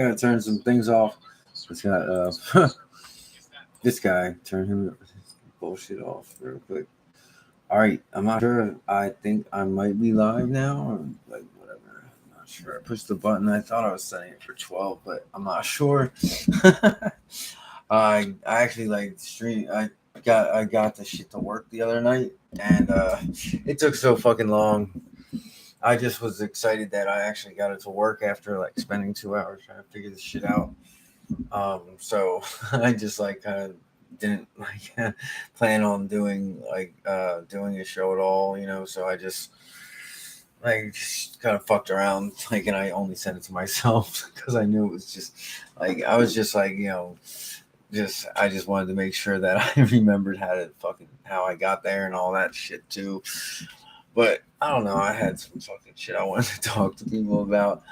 gotta turn some things off. It's got this guy turn him bullshit off real quick. All right, I'm not sure. I think I might be live now, or like whatever. I'm not sure. I pushed the button. I thought I was setting it for 12, but I'm not sure. I actually like stream. I got the shit to work the other night, and it took so fucking long. I just was excited that I actually got it to work after like spending 2 hours trying to figure this shit out. So I just like kind of didn't like plan on doing a show at all, So I just kind of fucked around, like, and I only sent it to myself because I knew it was just like I was just like I just wanted to make sure that I remembered how I got there and all that shit too. But I don't know. I had some fucking shit I wanted to talk to people about.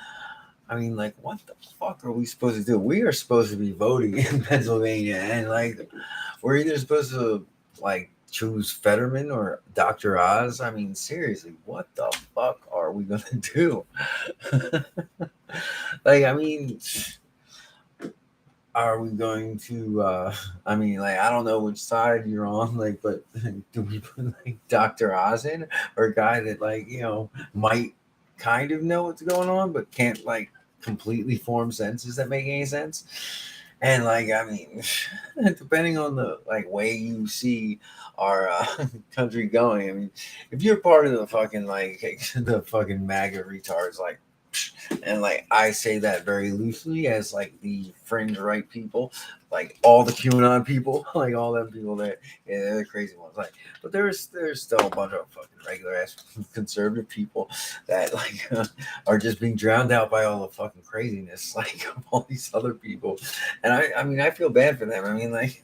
I mean, like, what the fuck are we supposed to do? We are supposed to be voting in Pennsylvania, and like, we're either supposed to like choose Fetterman or Dr. Oz. I mean, seriously, what the fuck are we gonna do? Like, I mean, are we going to? I mean, like, I don't know which side you're on, like, but do we put like Dr. Oz in, or a guy that might kind of know what's going on but can't like completely form sentences that make any sense? And like, I mean, depending on the like way you see our country going, I mean, if you're part of the fucking like the fucking MAGA retards, like, and like I say that very loosely as like the fringe right people, like all the QAnon people, like all them people that, yeah, they're the crazy ones. Like, but there's still a bunch of fucking regular ass conservative people that like are just being drowned out by all the fucking craziness, like of all these other people. And I mean, I feel bad for them. I mean, like,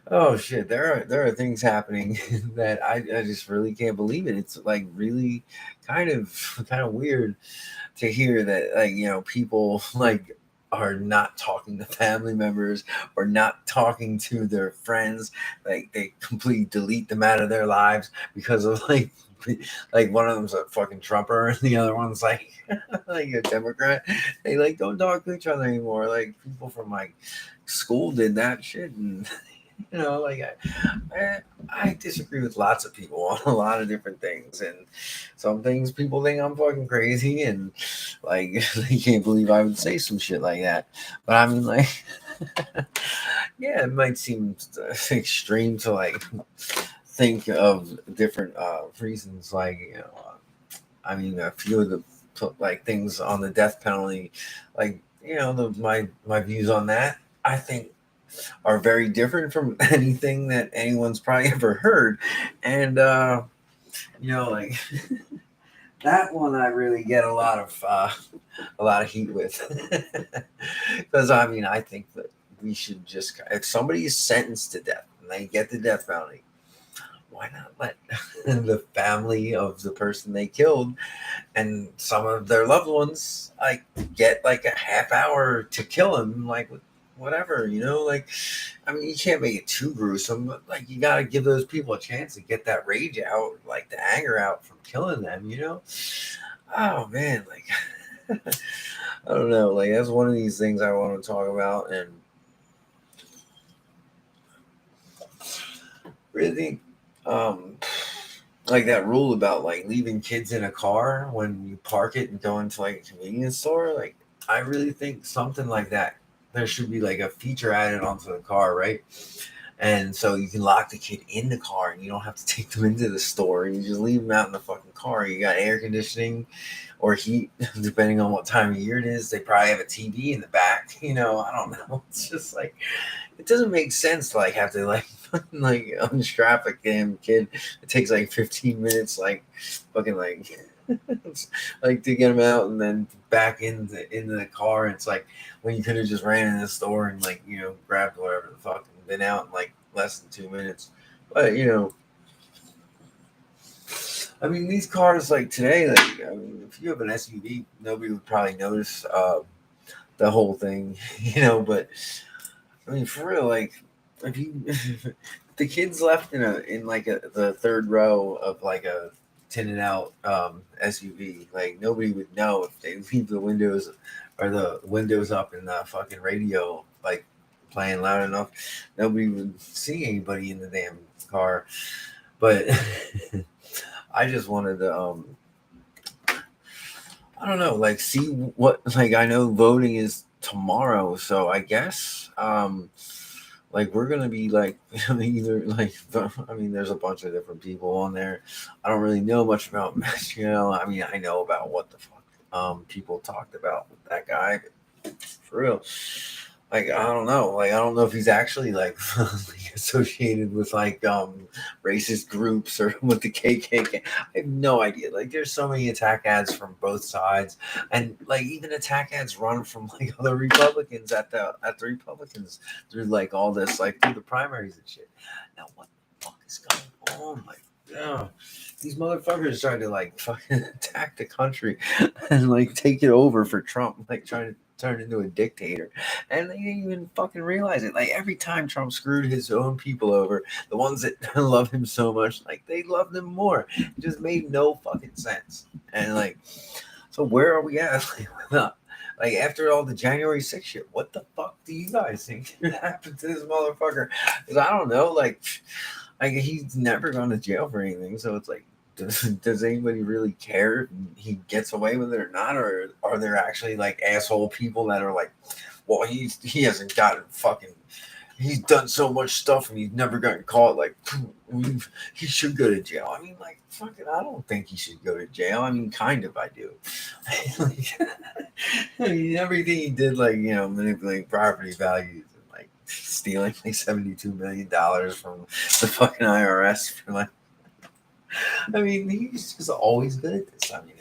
oh shit, there are things happening that I just really can't believe it. It's like really kind of weird to hear that, like, people like are not talking to family members or not talking to their friends. Like, they completely delete them out of their lives because of like one of them's a fucking Trumper and the other one's like like a Democrat. They like don't talk to each other anymore. Like, people from like school did that shit, and like I disagree with lots of people on a lot of different things, and some things people think I'm fucking crazy, and like they can't believe I would say some shit like that. But I mean, like, yeah, it might seem extreme to like think of different reasons, like, I mean, a few of the like things on the death penalty, like, my views on that, I think, are very different from anything that anyone's probably ever heard. And like that one I really get a lot of heat with. Because I mean, I think that we should just, if somebody is sentenced to death and they get the death penalty, why not let the family of the person they killed and some of their loved ones like get like a half hour to kill him, like, whatever, like, I mean, you can't make it too gruesome, but like, you got to give those people a chance to get that rage out, like the anger out from killing them. Oh man, like I don't know, like, that's one of these things I want to talk about. And really, um like that rule about like leaving kids in a car when you park it and go into like a convenience store, like, I really think something like that, there should be like a feature added onto the car, right? And so you can lock the kid in the car and you don't have to take them into the store. You just leave them out in the fucking car. You got air conditioning or heat, depending on what time of year it is. They probably have a TV in the back. I don't know. It's just like, it doesn't make sense to like have to like like unstrap a damn kid. It takes like 15 minutes, like fucking like like to get him out and then back into the car. It's like when you could have just ran in the store and like grabbed whatever the fuck and been out in like less than 2 minutes. But I mean, these cars like today, like, I mean, if you have an SUV, nobody would probably notice the whole thing, But I mean, for real, like, if you if the kids left in like the third row of like a tinted out SUV, like, nobody would know if they leave the windows or the windows up in the fucking radio, like playing loud enough, nobody would see anybody in the damn car. But I just wanted to, I don't know, like see what, like I know voting is tomorrow, so I guess, like we're gonna be like either like I mean, there's a bunch of different people on there. I don't really know much about Mastriano. I mean, I know about what the fuck people talked about with that guy, but for real. Like I don't know. Like I don't know if he's actually like, like associated with like racist groups or with the KKK. I have no idea. Like there's so many attack ads from both sides, and like even attack ads run from like other Republicans at the Republicans through like all this like through the primaries and shit. Now what the fuck is going on? Like yeah, these motherfuckers trying to like fucking attack the country and like take it over for Trump, like trying to turn into a dictator, and they didn't even fucking realize it. Like every time Trump screwed his own people over, the ones that love him so much, like they loved him more. It just made no fucking sense. And like, so where are we at? Like after all the January 6th shit, what the fuck do you guys think happened to this motherfucker? Because I don't know. Like he's never gone to jail for anything, so it's like. Does anybody really care if he gets away with it or not, or are there actually like asshole people that are like, well, he hasn't gotten fucking, he's done so much stuff and he's never gotten caught. Like, he should go to jail. I mean, like, fucking, I don't think he should go to jail. I mean, kind of, I do. Like, I mean, everything he did, like manipulating property values and like stealing like $72 million from the fucking IRS for like. I mean, he's just always good at this. I mean,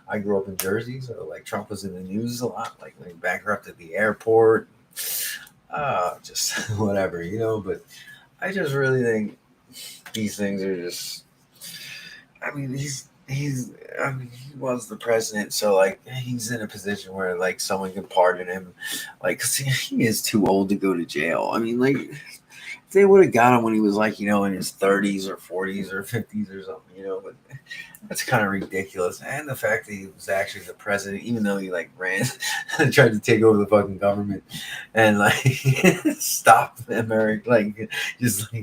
I grew up in Jersey, so like Trump was in the news a lot, like when he bankrupted the airport, just whatever, But I just really think these things are just. I mean, I mean, he was the president, so like he's in a position where like someone can pardon him, like 'cause he is too old to go to jail. I mean, like if they would have got him when he was like in his 30s or 40s or 50s or something, but that's kind of ridiculous. And the fact that he was actually the president, even though he like ran tried to take over the fucking government and like stop America, like just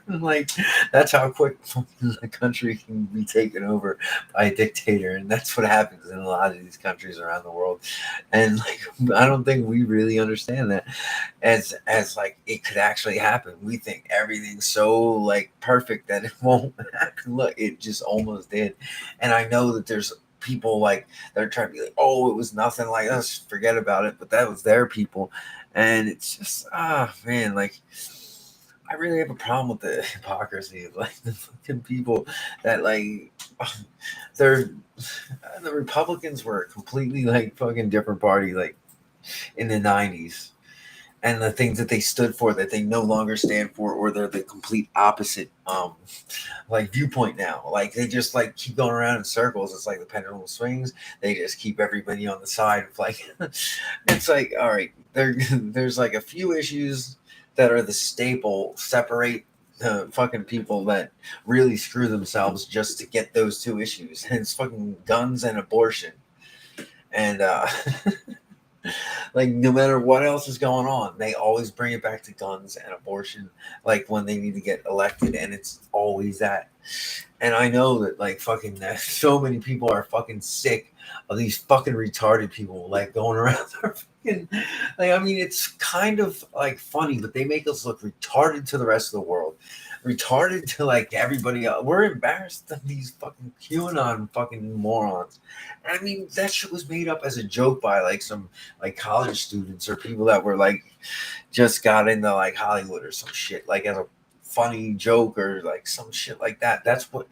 like that's how quick the country can be taken over by a dictator, and that's what happens in a lot of these countries around the world. And like I don't think we really understand that as like it could actually happen. We think everything's so like perfect that it won't happen. Look, it just almost did. And I know that there's people like that are trying to be like, oh, it was nothing like us, forget about it. But that was their people. And it's just man, like I really have a problem with the hypocrisy of like the fucking people that like they're the Republicans were a completely like fucking different party like in the 90s, and the things that they stood for that they no longer stand for, or they're the complete opposite like viewpoint now. Like they just like keep going around in circles. It's like the pendulum swings. They just keep everybody on the side of like it's like all right, there's like a few issues that are the staple separate the fucking people that really screw themselves just to get those two issues, and it's fucking guns and abortion. And like no matter what else is going on, they always bring it back to guns and abortion, like when they need to get elected, and it's always that. And I know that like fucking so many people are fucking sick of these fucking retarded people like going around their fucking like I mean it's kind of like funny, but they make us look retarded to the rest of the world. Retarded to like everybody else. We're embarrassed of these fucking QAnon fucking morons. And I mean that shit was made up as a joke by like some like college students or people that were like just got into like Hollywood or some shit, like as a funny joke or like some shit like that. That's where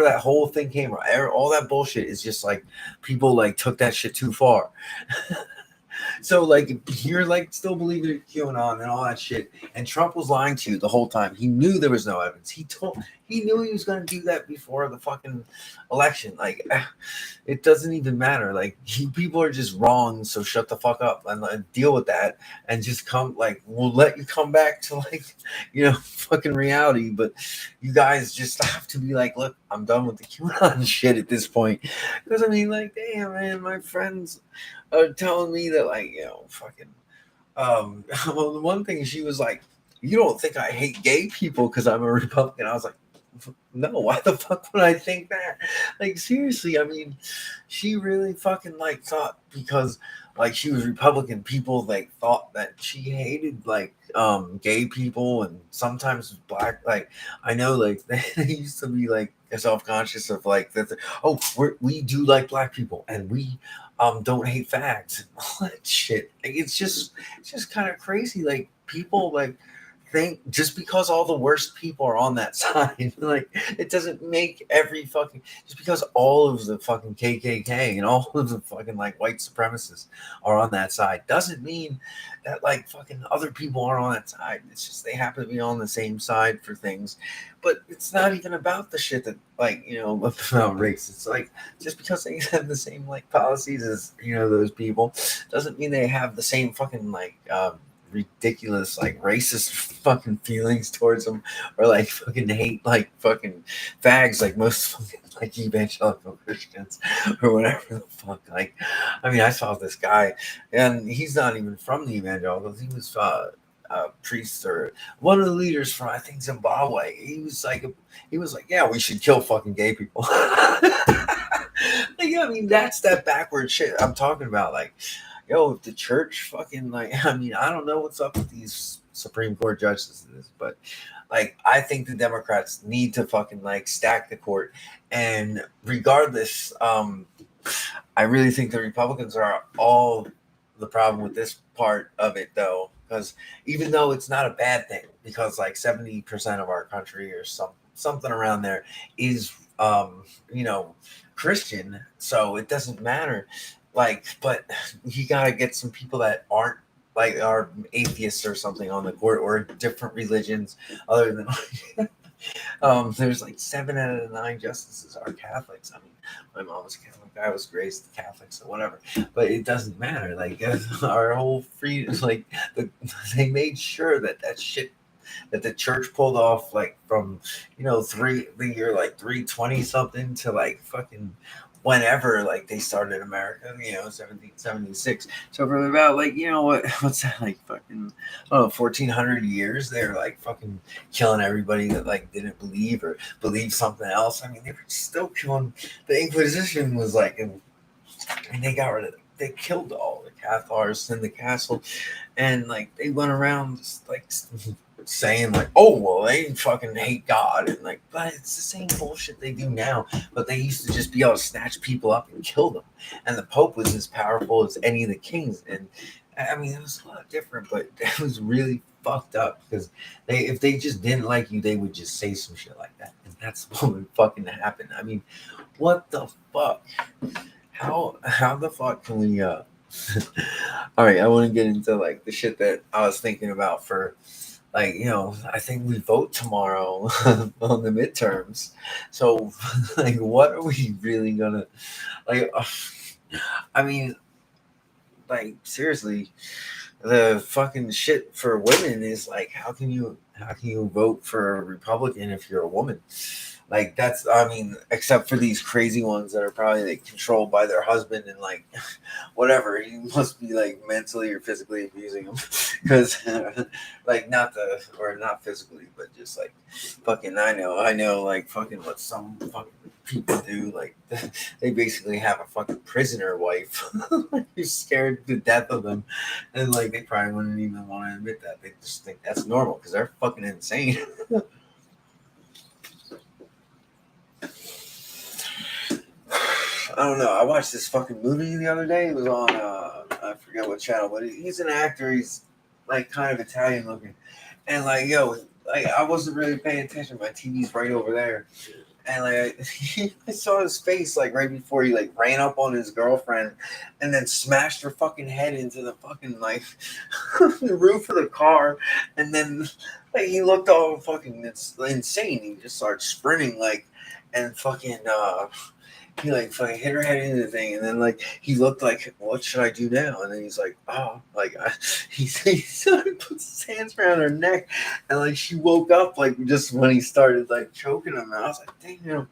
that whole thing came from. All that bullshit is just like people like took that shit too far. So like you're like still believing in QAnon and all that shit, and Trump was lying to you the whole time. He knew there was no evidence. He knew he was going to do that before the fucking election. Like it doesn't even matter. Like people are just wrong, so shut the fuck up and deal with that, and just come like we'll let you come back to like fucking reality. But you guys just have to be like, look, I'm done with the QAnon shit at this point, because I mean like damn man, my friends telling me that, like, fucking well, the one thing she was like, you don't think I hate gay people because I'm a Republican? I was like, no, why the fuck would I think that? Like, seriously, I mean, she really fucking like thought because like she was Republican, people like thought that she hated like gay people and sometimes black. Like, I know like they used to be like self-conscious of like that. Oh, we do like black people and we don't hate fags and all that shit. Like, it's just kind of crazy. Like, people like think just because all the worst people are on that side, like, it doesn't make every fucking, just because all of the fucking KKK and all of the fucking like white supremacists are on that side doesn't mean that like fucking other people are on that side. It's just they happen to be on the same side for things, but it's not even about the shit that like about race. It's like just because they have the same like policies as those people doesn't mean they have the same fucking like ridiculous like racist fucking feelings towards them or like fucking hate like fucking fags like most fucking like evangelical Christians or whatever the fuck. Like, I mean, I saw this guy and he's not even from the evangelicals. He was a priest or one of the leaders from I think Zimbabwe. He was like, yeah, we should kill fucking gay people. Like, I mean, that's that backward shit I'm talking about. Like, yo, if the church fucking like, I mean, I don't know what's up with these Supreme Court justices, but like, I think the Democrats need to fucking like stack the court. And regardless, I really think the Republicans are all the problem with this part of it, though, because even though it's not a bad thing, because like 70% of our country or something around there is, you know, Christian, so it doesn't matter. Like, but you gotta get some people that aren't like are atheists or something on the court or different religions other than there's like 7 out of the 9 justices are Catholics. I mean, my mom was Catholic, I was raised Catholic, so whatever. But it doesn't matter. Like, our whole freedom, like the, they made sure that that shit that the church pulled off, like from the year like 320 something to like fucking whenever like they started America, 1776. So for about like what's that, like fucking 1400 years they're like fucking killing everybody that like didn't believe or believe something else. I mean, they were still killing. The Inquisition was like, and they got rid of, they killed all the Cathars in the castle, and like they went around just, like saying like, oh well, they fucking hate God, and like, but it's the same bullshit they do now. But they used to just be able to snatch people up and kill them, and the Pope was as powerful as any of the kings. And I mean, it was a lot different, but it was really fucked up because if they just didn't like you, they would just say some shit like that, and that's what would fucking happen. I mean, what the fuck? How the fuck can we all right, I want to get into like the shit that I was thinking about for like, I think we vote tomorrow on the midterms. So like, what are we really gonna like I mean, like, seriously, the fucking shit for women is like, how can you vote for a Republican if you're a woman? Like, that's, I mean, except for these crazy ones that are probably like controlled by their husband and like whatever, he must be like mentally or physically abusing them because like not physically, but just like fucking, I know like fucking what some fucking people do. Like, they basically have a fucking prisoner wife who's scared to death of them, and like they probably wouldn't even want to admit that. They just think that's normal because they're fucking insane. I don't know. I watched this fucking movie the other day. It was on I forget what channel, but he's an actor. He's like kind of Italian looking, and like, yo, like, I wasn't really paying attention. My TV's right over there, and like I saw his face like right before he like ran up on his girlfriend, and then smashed her fucking head into the fucking like the roof of the car, and then like he looked all fucking insane. He just started sprinting like, and fucking he like fucking hit her head into the thing, and then like he looked like, what should I do now? And then he's like, oh, like he started puts his hands around her neck, and like she woke up like just when he started like choking him. And I was like, damn,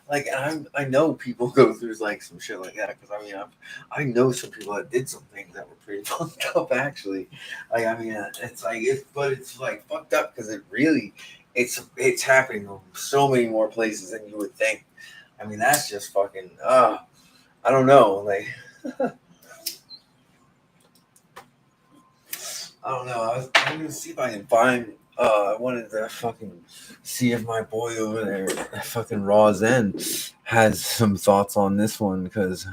like, I know people go through like some shit like that because I mean I know some people that did some things that were pretty fucked up actually. Like I mean it's like but it's like fucked up because it's happening in so many more places than you would think. I mean that's just fucking I don't know like. I don't know. I'm gonna see if I can find. I wanted to fucking see if my boy over there, fucking Raw Zen, has some thoughts on this one because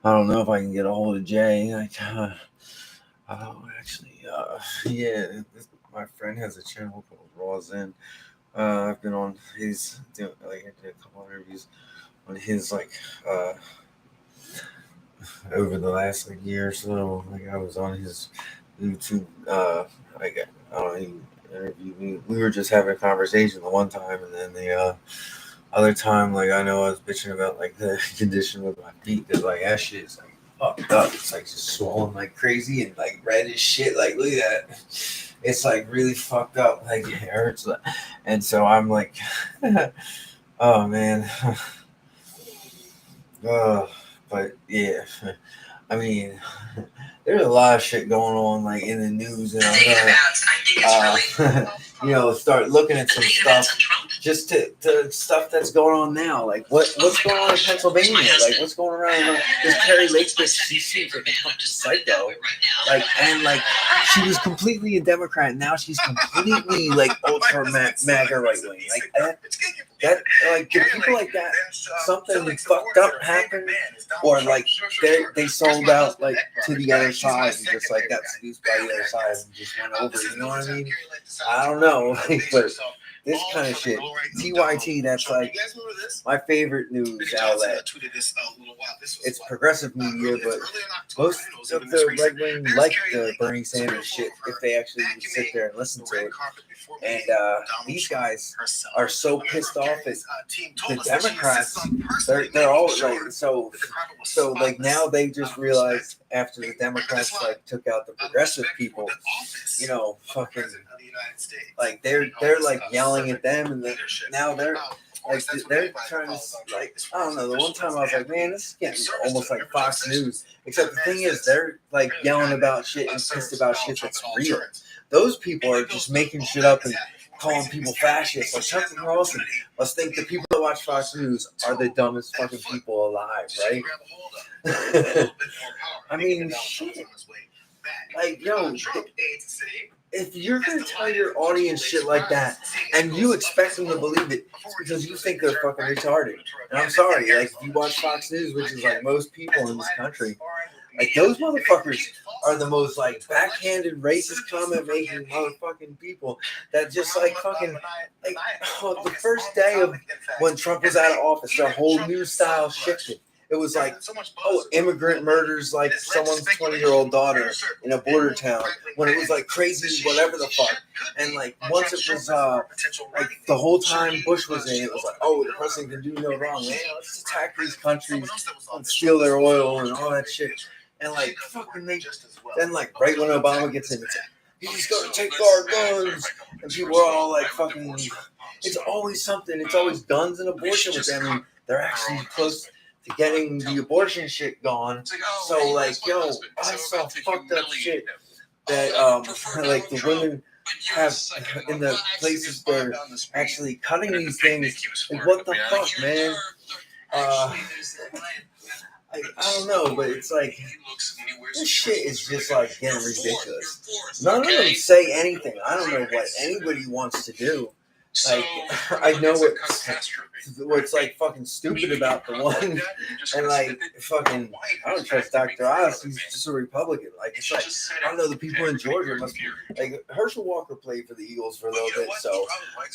I don't know if I can get a hold of Jay. Like, actually, yeah, my friend has a channel called Raw Zen. I've been on his, like, I did a couple interviews on his, like, over the last like year or so. Like, I was on his YouTube. Like, I don't even interview me. We were just having a conversation the one time, and then the other time, like I know I was bitching about like the condition with my feet because like that shit is like fucked up. It's like just swollen like crazy and like red as shit. Like look at that. It's like really fucked up. Like it hurts. And so I'm like, oh man. But yeah. I mean, there's a lot of shit going on like in the news, and I'm gonna, start looking at some stuff just to stuff that's going on now. Like what's going on in Pennsylvania? Like what's going around? This Carrie Lake, she seems like a fucking psycho. Like and like she was completely a Democrat, and now she's completely like ultra MAGA right wing. Like that like do people like that something fucked up happened or like they sold out like to the other side and just like got seduced by the other side and just went over, you know what I mean? I don't know, but this kind of shit. TYT, that's like my favorite news outlet. It's progressive media, but most of the right wing like the Bernie Sanders shit if they actually sit there and listen to it. And these guys are so pissed off at the Democrats. They're all like so like now they just realized after the Democrats like took out the progressive people, fucking like they're like yelling at them, and now they're like they're trying to like I don't know. The one time I was like, man, this is getting almost like Fox News. Except the thing is, they're like yelling about shit and pissed about shit that's real. Those people are just making shit up and calling people fascists. Like Chuck Carlson must think the people that watch Fox News are the dumbest fucking people alive, right? I mean, shit. Like, yo, if you're gonna tell your audience shit like that and you expect them to believe it, it's because you think they're fucking retarded. And I'm sorry, like if you watch Fox News, which is like most people in this country, like those motherfuckers are the most like backhanded racist comment making motherfucking people that just like fucking like the first day of when Trump was out of office, their whole news style shifted. It was like, immigrant murders like someone's 20-year-old daughter in a border town. When it was like crazy, whatever the fuck. And like once it was like the whole time Bush was in, it was like, the president can do no wrong, man. Let's attack these countries and steal their oil and all that shit. And like fucking then like right when Obama gets in, it's like, he's gonna take our guns, and people are all like fucking. It's always something. It's always guns and abortion with them. And they're actually close to getting the abortion shit gone. So like, yo, I saw fucked up shit that like the women have in the places where actually cutting these things. Like, what the fuck, man? I don't know, but it's like this shit is just like getting ridiculous. None of them say anything. I don't know what anybody wants to do. Like I know what's like fucking stupid about the one, and like fucking I don't trust Dr. Oz. He's just a Republican. Like it's like I don't know, the people in Georgia must be like Herschel Walker played for the Eagles for a little bit, so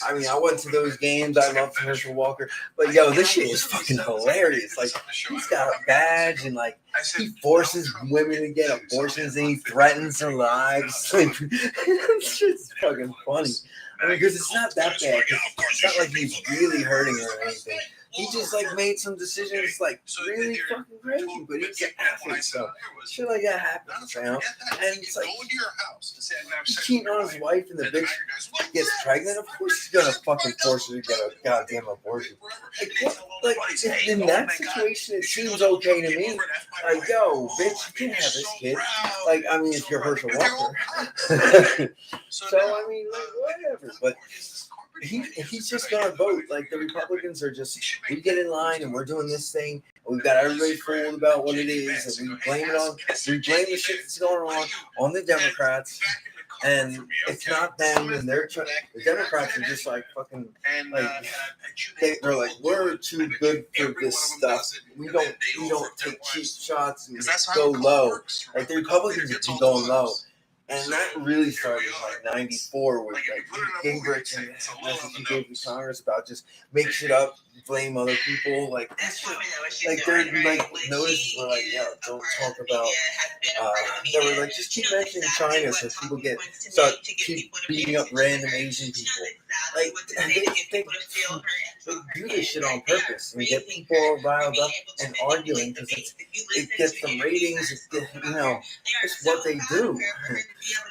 I mean I went to those games. I loved Herschel Walker, but yo, this shit is fucking hilarious. Like he's got a badge and like he forces women to get abortions and he threatens their lives. Like it's just fucking funny. I mean, because it's not that bad. It's not like he's really hurting her or anything. he just like made some decisions like really fucking crazy, but he's an athlete, so shit like that happens, And it's like he's cheating on his wife, and the bitch gets pregnant. Of course, he's gonna fucking force her to get a goddamn abortion. Like in that situation, it seems okay to me. Like, yo, bitch, you can't have this kid. Like, I mean, if you're Herschel Walker. So I mean, like, whatever. But he's just gonna vote. Like, the Republicans are just, we get in line and we're doing this thing, and we've got everybody fooled about what it is, and we blame the shit that's going on the Democrats. And it's not them, and the Democrats are just like fucking, like, they're like, we're too good for this stuff. We don't take cheap shots and go low. Like, the Republicans are just going low. And that really started in like '94 with like Gingrich and message he gave to Congress about just make shit up, blame other people. Like, like their like notices were like, yeah, don't talk about. They were like, just keep mentioning China so people keep beating up random Asian people. Like, they do this shit on purpose and get people all riled up and arguing because it gets them ratings. It's what they do.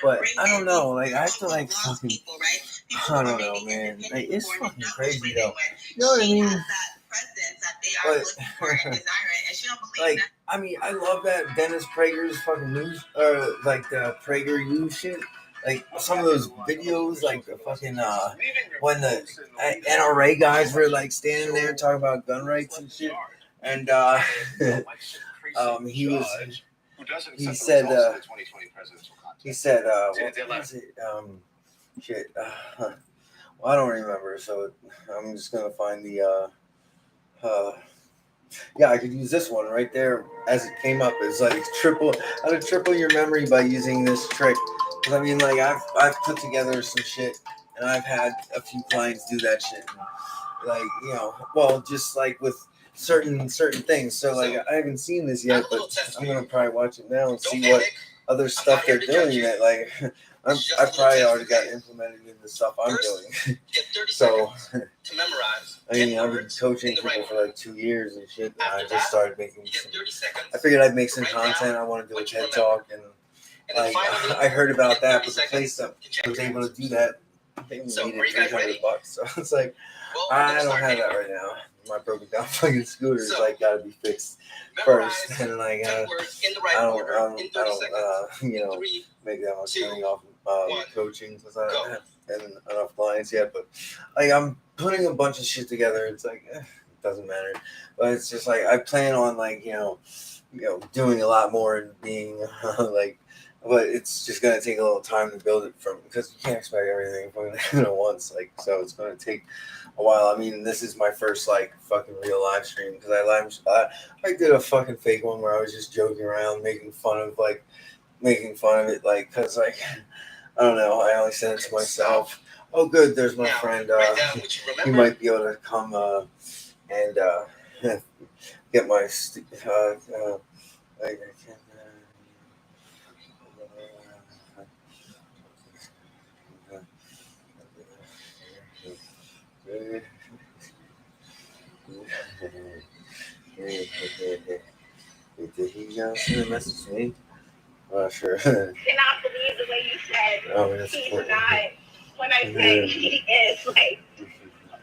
But I don't know. Like, I feel like fucking, I don't know, man. Like, it's fucking crazy though. You know what I mean? But like, I mean, I love that Dennis Prager's fucking news, or like the PragerU shit. Like, some of those videos, like the fucking when the NRA guys were like standing there talking about gun rights and shit, and he said what was it? Shit. Well, I don't remember, so I'm just gonna find the yeah, I could use this one right there as it came up. It's like how to triple your memory by using this trick. Because I mean, like, I've put together some shit, and I've had a few clients do that shit. And, like, well, just like with certain things. So like, I haven't seen this yet, but I'm gonna probably watch it now and see what other stuff they're doing that like. I probably already got implemented in the stuff I'm doing. So, I mean, I've been coaching people for like 2 years and shit. And I just started making I figured I'd make some content. I want to do a TED Talk. And like, I heard about that, but the place that was able to do that, they needed $300. So it's like, I don't have that right now. My broken down fucking scooter is like gotta be fixed first, and like I don't make that much money off coaching because I don't have enough clients yet. But like, I'm putting a bunch of shit together. It's like it doesn't matter, but it's just like I plan on like doing a lot more and being like. But it's just gonna take a little time to build it because you can't expect everything at once. Like, so it's gonna take a while. I mean, this is my first like fucking real live stream because I did a fucking fake one where I was just joking around, making fun of it, like, because like I don't know. I only sent it to myself. Oh, good. There's my friend. He might be able to come and get my. I can't. Did he send a message to me? I'm not sure. Cannot believe the way you said he's not. When I say he is, like,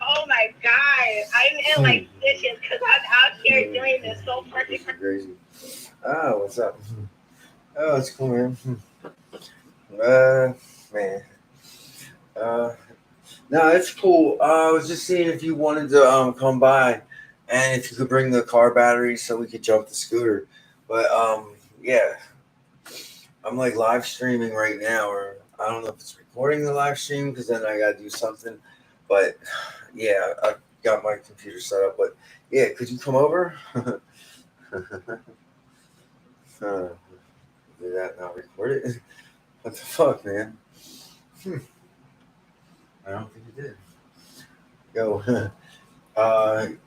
oh my god, I'm in like stitches because I'm out here doing this so perfect. Crazy. What's up? Oh, it's cool, man. Man. No, it's cool. I was just seeing if you wanted to come by, and if you could bring the car battery so we could jump the scooter. But yeah, I'm like live streaming right now, or I don't know if it's recording the live stream because then I gotta do something. But yeah, I got my computer set up. But yeah, could you come over? Did that not record it? What the fuck, man? I don't think it did. Yo, yeah. All right.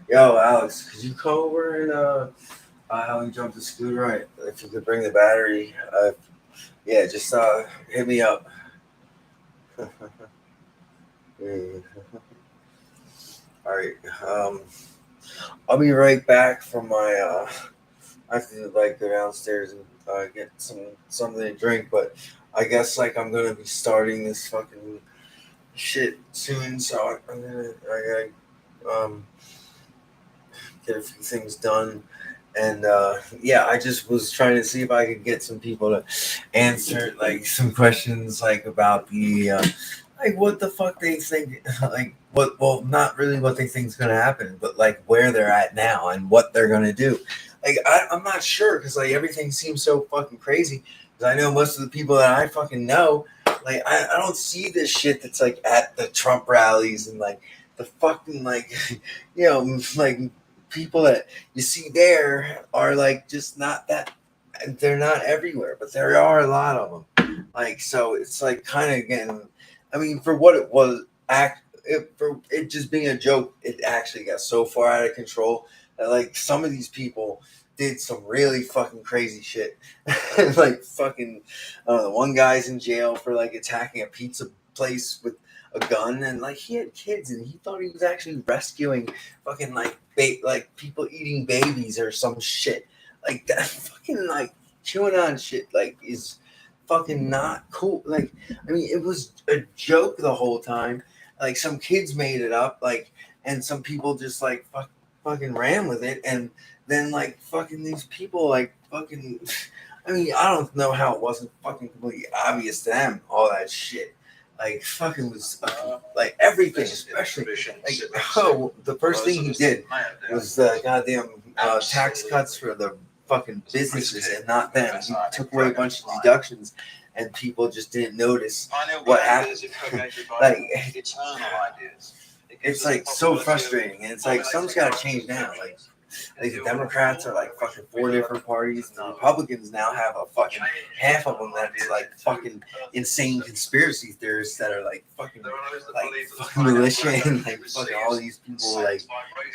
Yo, Alex, could you come over and help me jump the scooter? Right. If you could bring the battery, yeah, just hit me up. Mm. All right. I'll be right back from my. I have to like go downstairs and get something to drink, but I guess like I'm gonna be starting this fucking shit soon, so I gotta get a few things done. And yeah, I just was trying to see if I could get some people to answer like some questions like about the like what the fuck they think like what well not really what they think is gonna happen, but like where they're at now and what they're gonna do. Like I'm not sure because like everything seems so fucking crazy. Because I know most of the people that I fucking know, like I don't see this shit that's like at the Trump rallies and like the fucking like like people that you see there are like just not that they're not everywhere, but there are a lot of them. Like so it's like kind of again I mean for what it was for it just being a joke, it actually got so far out of control that like some of these people did some really fucking crazy shit. Like fucking one guy's in jail for like attacking a pizza place with a gun and like he had kids and he thought he was actually rescuing fucking like like people eating babies or some shit like that. Fucking like QAnon shit like is fucking not cool. Like I mean it was a joke the whole time. Like some kids made it up like and some people just like fucking ran with it and then like fucking these people like fucking I mean I don't know how it wasn't fucking completely obvious to them all that shit like fucking was like everything, especially like the first thing he did was the goddamn tax cuts for the fucking businesses and not them. He took away a bunch of deductions, and people just didn't notice what happened. Like it's like so frustrating, and it's like something's got to change now. Like the Democrats are like fucking 4 different parties, and the Republicans now have a fucking half of them that's like fucking insane conspiracy theorists that are like fucking militia and like fucking all these people like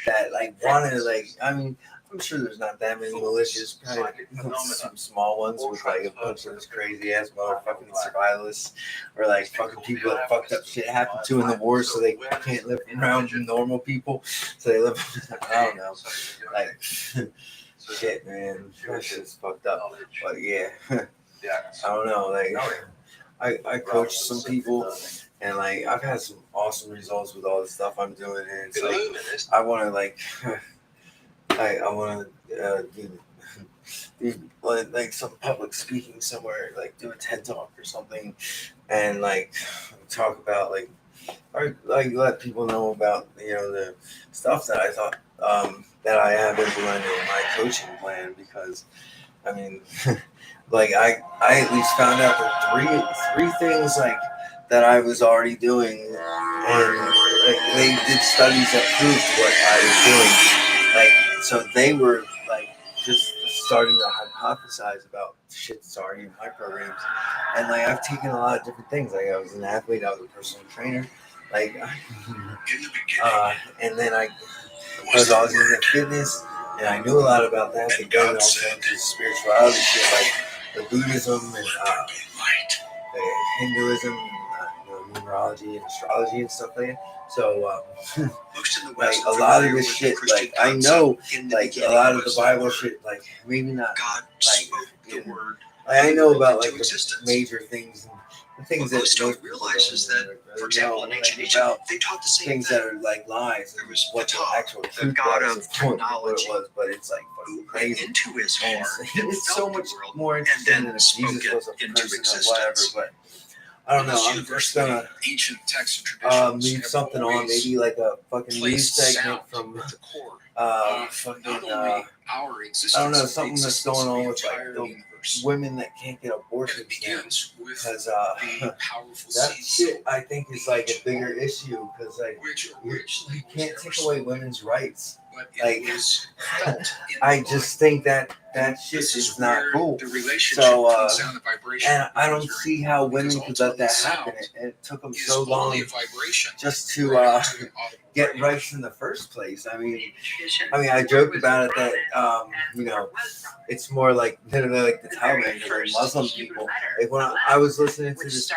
that like want to like I mean I'm sure there's not that many militias, probably some small ones with like a bunch of this crazy ass motherfucking survivalists or like fucking people that fucked up shit happened to in the war so they can't live around normal people. So they live, I don't know, like shit, man. That shit's fucked up. But yeah, I don't know. Like, I coach some people, and like I've had some awesome results with all the stuff I'm doing, and it's like I want to like. I want to do like some public speaking somewhere, like do a TED talk or something, and like talk about like or like let people know about the stuff that I thought that I have implemented in my coaching plan because I mean like I at least found out that three things like that I was already doing and like they did studies that proved what I was doing like so they were like just starting to hypothesize about shit that's already in my programs and like I've taken a lot of different things like I was an athlete I was a personal trainer like and then I was always into fitness and I knew a lot about that but then also into spirituality shit like the Buddhism and the Hinduism numerology and astrology and stuff like that so like a lot of this shit like I know like a lot of the Bible shit like maybe not like I know about like the major things and the things that most don't realize is that for example in ancient Egypt they taught the same things that are like lies and what the actual truth was of technology what it was but it's like fucking crazy into his heart it's so much more interesting than if Jesus was a person or whatever but I don't know. I'm just gonna leave something on, maybe like a fucking news segment from fucking I don't know something that's going on with like the women that can't get abortions now because that shit I think is like a bigger issue because like you can't take away women's rights. Like I just think that that shit is not cool. So, and I don't see how women could let that happen. It took them so long just to get rights in the first place. I mean, I joked about it that it's more like literally like the Taliban, like Muslim people. Like when I was listening to this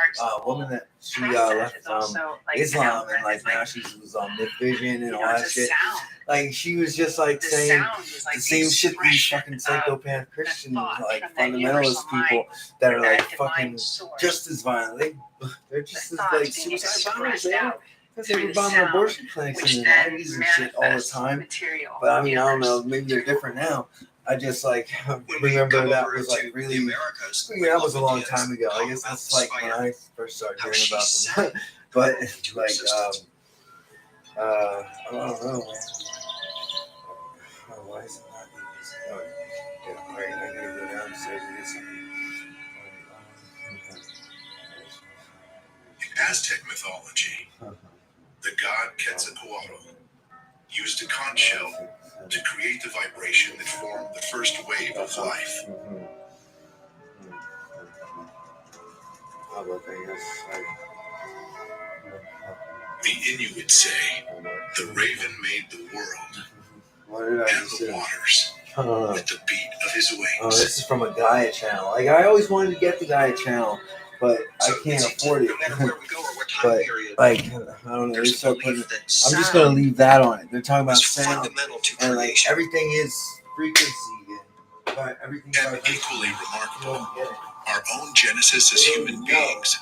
woman that she left Islam, and like now she was on Vision and all that shit. Like she was just like saying the same shit these fucking psychopath Christians, like fundamentalist people that are like fucking just as violent. They're just as like suicide bombers. Because they were bombing abortion clinics in the 90s and shit all the time. But I mean, I don't know, maybe they're different now. I just like remember that was like really, that was a long time ago. I guess that's like when I first started hearing about them. But like, I don't know, man. Oh, why is it not easy? Oh, yeah, all right, I gotta go downstairs and get something. In Aztec mythology, the god Quetzalcoatl used a conch shell to create the vibration that formed the first wave of life. The Inuit say the raven made the world and the waters with the beat of his wings. Oh, this is from a Gaia channel. Like I always wanted to get the Gaia channel, but I can't afford it. But like I don't know, I'm just gonna leave that on it. They're talking about sound and like everything is frequency and everything. And equally remarkable, our own genesis as human beings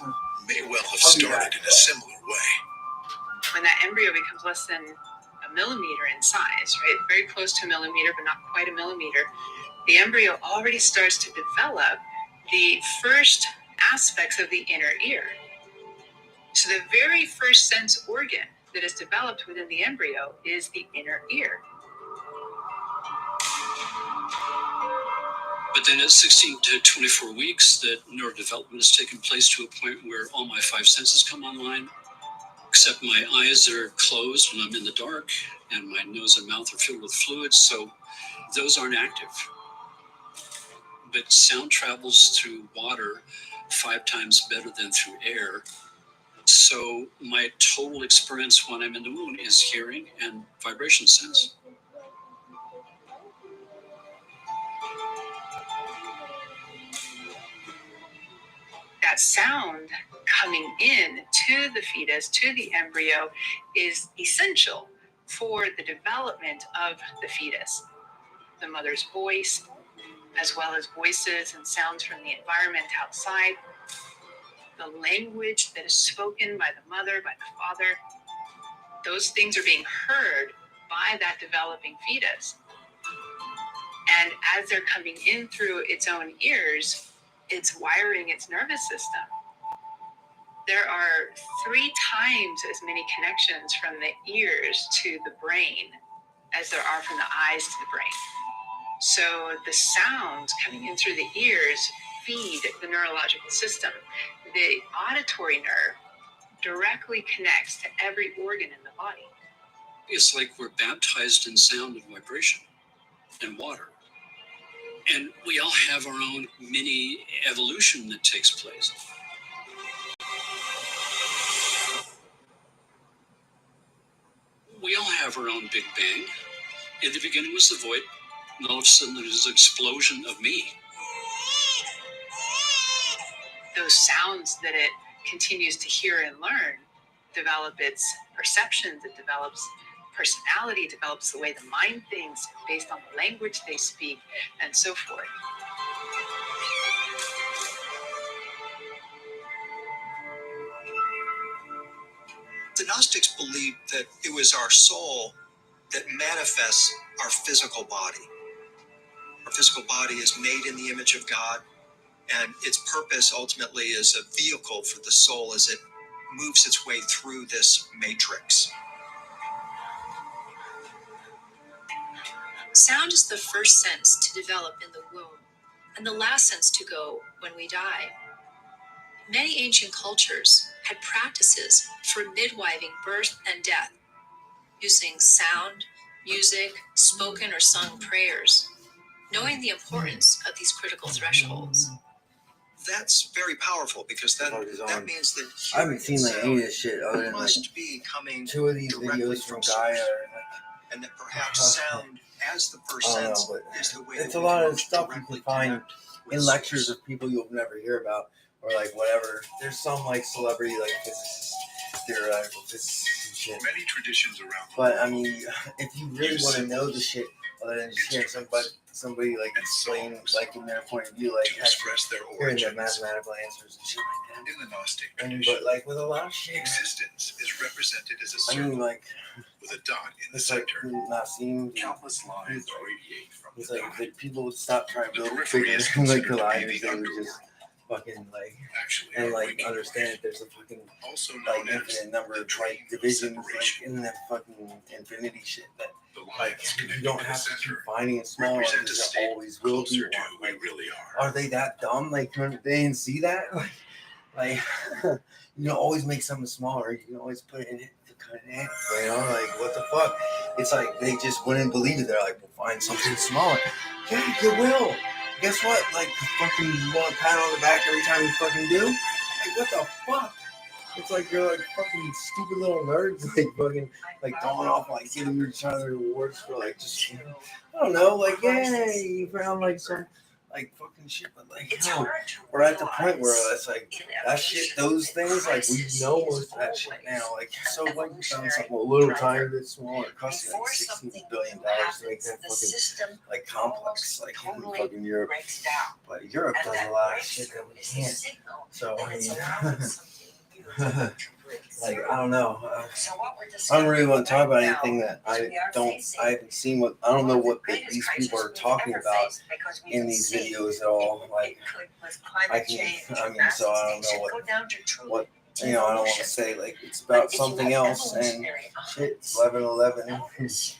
may well have started in a similar way. When that embryo becomes less than a millimeter in size, right, very close to a millimeter, but not quite a millimeter, the embryo already starts to develop the first aspects of the inner ear. So the very first sense organ that is developed within the embryo is the inner ear. But then at 16 to 24 weeks, that neurodevelopment has taken place to a point where all my five senses come online, except my eyes that are closed when I'm in the dark, and my nose and mouth are filled with fluids, so those aren't active. But sound travels through water 5 times better than through air. So my total experience when I'm in the womb is hearing and vibration sense. That sound coming in to the fetus, to the embryo, is essential for the development of the fetus. The mother's voice, as well as voices and sounds from the environment outside, the language that is spoken by the mother, by the father, those things are being heard by that developing fetus. And as they're coming in through its own ears, it's wiring its nervous system. There are 3 times as many connections from the ears to the brain as there are from the eyes to the brain. So the sounds coming in through the ears feed the neurological system. The auditory nerve directly connects to every organ in the body. It's like we're baptized in sound and vibration and water. And we all have our own mini evolution that takes place. We all have our own Big Bang. In the beginning was the void, and all of a sudden there's an explosion of me. Those sounds that it continues to hear and learn develop its perceptions, it develops personality, it develops the way the mind thinks based on the language they speak, and so forth. The Gnostics believed that it was our soul that manifests our physical body. Our physical body is made in the image of God, and its purpose ultimately is a vehicle for the soul as it moves its way through this matrix. Sound is the first sense to develop in the womb, and the last sense to go when we die. Many ancient cultures had practices for midwiving birth and death, using sound, music, spoken or sung prayers. knowing the importance of these critical thresholds. That's very powerful because that means that I haven't seen like any of this shit other than like must be coming 2 of these directly videos from from Gaia. source. And that perhaps sound as the first I don't know, sense but is the way it's that a we lot can of most stuff you directly can find connect with in lectures source. of people you'll never hear about, or like whatever. There's some like celebrity like physicists, theoretical physicists and shit. Many traditions around the But I world mean, if you really want to know the shit, other than just hearing somebody like explain like in their point of view, like to express their hearing their origins. mathematical answers and shit like that. In the Gnostic I mean, tradition, but like with a lot of shit, existence is represented as a I circle mean, like with a dot in the it's like center. not seeing. Countless lines radiate from It's the like dot. the people would stop trying to The build periphery bigger is like considered to be colliders. the They would underworld. just fucking like Actually, and our like waking understand life, that there's a fucking also like known as infinite number the of dream like of divisions like separation. in that fucking infinity shit that The like lines you connecting don't to the have to keep center finding it smaller represent a because state there always will be closer to one. who we Like, really are. are they that dumb? Like they didn't see that? Like you can always make something smaller. You can always put it in it to cut it in. You know, like what the fuck? It's like they just wouldn't believe it. They're like, we'll find something smaller. Yeah, you will. Guess what? Like fucking you want a pat on the back every time you fucking do? Like what the fuck? It's like you're like fucking stupid little nerds, like fucking like going off like giving each other awards for like just I don't know, like yay, you found like some like fucking shit, but like no, we're at the point where it's like that shit, those things, like we know most of that shit now. Like so, like you found something a little tiny bit smaller, it cost you like $16 billion to make that fucking like complex, like in fucking Europe. But Europe does a lot of shit that we can't. So I mean. Like I don't know. I don't really want to talk about anything that I haven't seen. What I don't know what these people are talking about in these videos at all. Like I mean, so I don't know what you know. I don't want to say like it's about something else and shit. It's 11/11.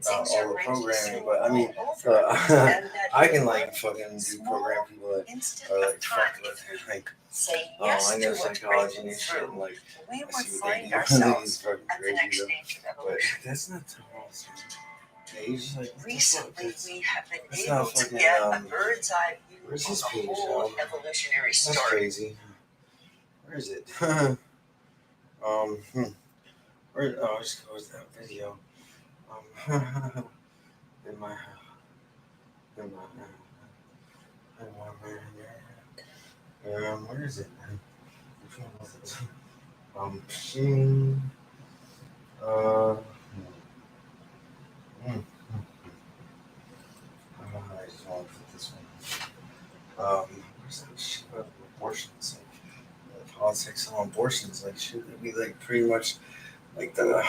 About all the programming, but I mean, I can like fucking deprogram people that are like fucked with like. I know psychology and shit, and like I see what they do. It's fucking crazy though. But that's not the rules. Yeah, you just like what the fuck? It's not fucking where's this page? That's crazy. Where is it? Where? Oh, I just closed that video. In my where is it? Which one was it? Ping. I just want to put this one. Where's that shit about abortions? Like, politics on abortions, like, should it be like pretty much like the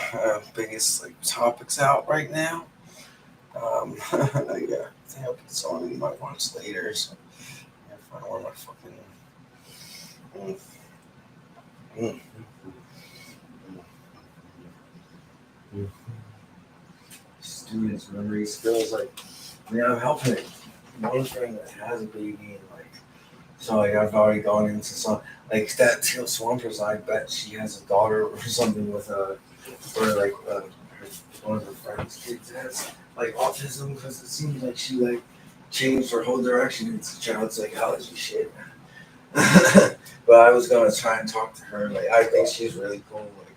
biggest like topics out right now? Yeah, I think I'll put this on in my watch later. So I gotta find where my fucking. Students' memory skills, like, I mean, I'm helping one friend that has a baby, and like, so like, I've already gone into some, like, that Teal Swampers, I bet she has a daughter or something with or like, one of her friends' kids has, like, autism, because it seems like she, like, changed her whole direction into child psychology shit. But I was gonna try and talk to her, like, I think she's really cool, like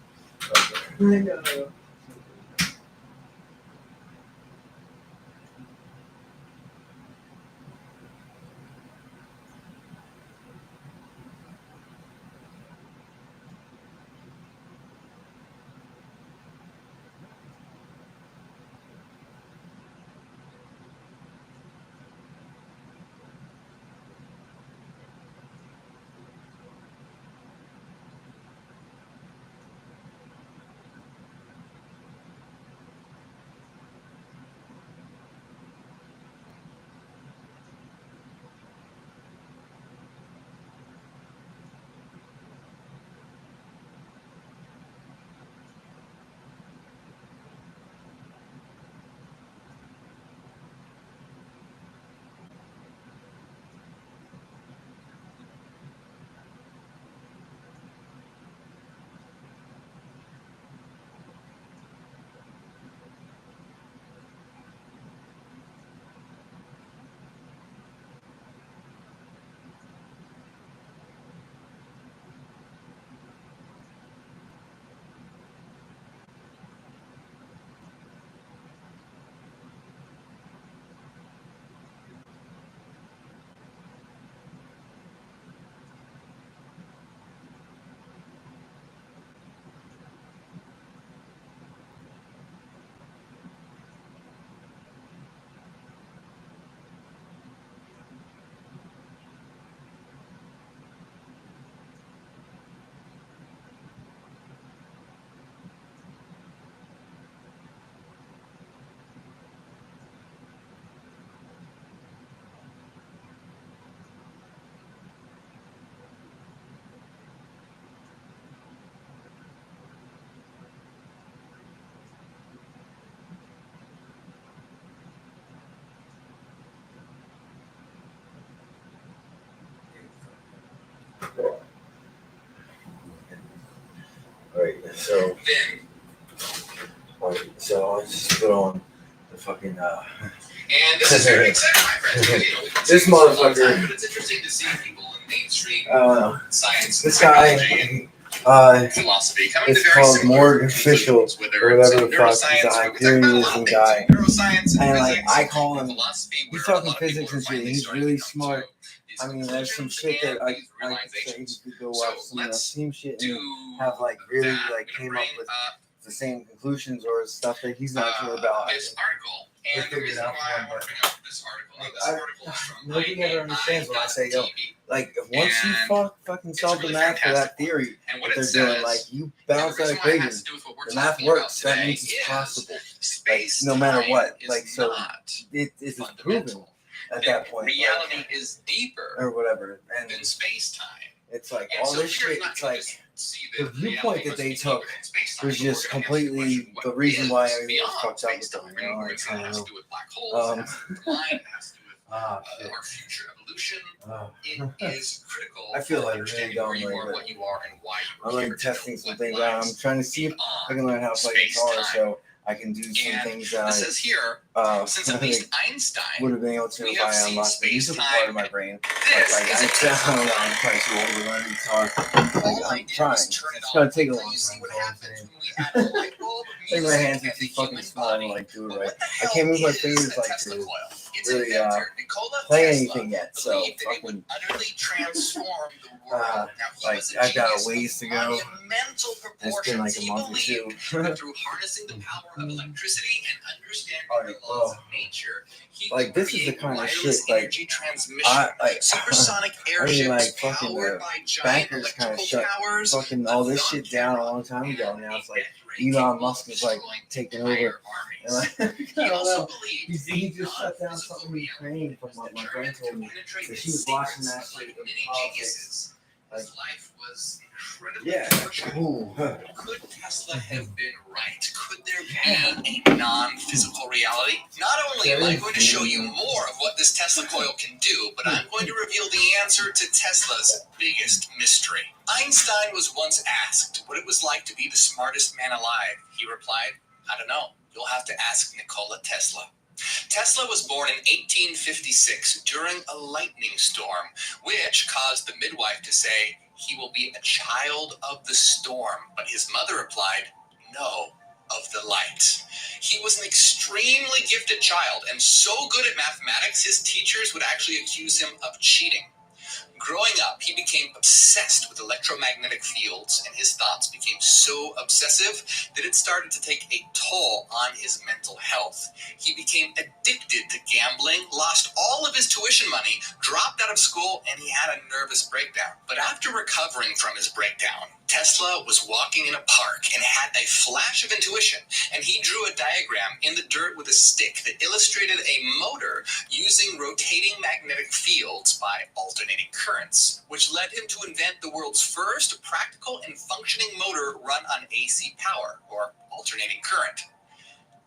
So I just put on the fucking. And this is very exciting, my friends. You know, This motherfucker. but it's interesting to see people in mainstream science, this guy, philosophy coming it's to very called similar Morgan Official, conclusions, whether or it's whatever the fuck. He's a neuroscience, Hyperion guy, neuroscience and like physics, I call him. philosophy, He's where a talking lot of people physics are and shit. finally He's starting really to come smart. to these I mean, there's some shit conclusions that I and these could say you realizations. could go So watch some let's team shit do and have like really that. like I'm came gonna up bring with up the same conclusions or stuff that he's not sure about. this article. And the figured reason out why I for want to bring up this article, this article is from nobody ever understands when I say, yo, IAI.TV. like once you fucking solve the really math for that fantastic theory And that what they're it doing, says, like you and balance the that reason why it equation, has to do with what we're the math talking about works. That today means it's is possible. Like space no matter time what, is like so not it is proven fundamental. at that point. Reality like, is deeper or whatever, and than space time. it's like And all so this here shit. you're not It's gonna like just see the that viewpoint reality that they must be took deeper than space-time, was but we're just gonna ask the completely question, what the reason why is everything was beyond fucked up with space-time? them. You know, like, It I don't has know. to do with black holes, it has to do with the mind, it has to do with Shit. our future evolution. Uh, It is critical. I feel like understanding really where you dumb, are, like, what you are, and why you are I'm here like to know testing some what things out. I'm lies trying to see if I can learn how to play guitar, space-time. so I can do some And things that It says here, since at least Einstein would have been able to we if have I seen unlocked the musical space-time, part of my brain. this Like is a I don't know, I'm probably too old to learn guitar. All Like I I'm did trying. was turn it It's on. gonna take a Until long you see time. what You know what I'm happens saying? when we add a light bulb, I think my music, hands are and too the fucking human small body. to like do it But right. what the I hell can't move my is fingers a like Tesla to coil? Its really inventor, Nikola play Tesla, anything yet. So believed that it would utterly transform the world. Now, he like was a I've got genius a ways of to go. monumental It's been like proportions. a He month or believed two. that through harnessing the power of electricity and understanding Alright, the laws well, of nature, he like, could this is the create kind of wireless shit, like, energy transmission, supersonic airships like fucking powered by giant bankers kind of electrical shut towers. fucking all this shit down a long time ago. Now it's like Elon Musk is like taking over. And like, I don't know. He just shut down something in Ukraine from what my friend told me. So she was watching that shit in politics. Like, life was incredibly yeah. fortunate. Ooh, huh. Could Tesla have been right? Could there be a non-physical reality? Not only am I going to show you more of what this Tesla coil can do, but I'm going to reveal the answer to Tesla's biggest mystery. Einstein was once asked what it was like to be the smartest man alive. He replied, I don't know. You'll have to ask Nikola Tesla. Tesla was born in 1856 during a lightning storm, which caused the midwife to say he will be a child of the storm. But his mother replied, no, of the light. He was an extremely gifted child and so good at mathematics, his teachers would actually accuse him of cheating. Growing up, he became obsessed with electromagnetic fields, and his thoughts became so obsessive that it started to take a toll on his mental health. He became addicted to gambling, lost all of his tuition money, dropped out of school, and he had a nervous breakdown. But after recovering from his breakdown, Tesla was walking in a park and had a flash of intuition, and he drew a diagram in the dirt with a stick that illustrated a motor using rotating magnetic fields by alternating currents, which led him to invent the world's first practical and functioning motor run on AC power, or alternating current.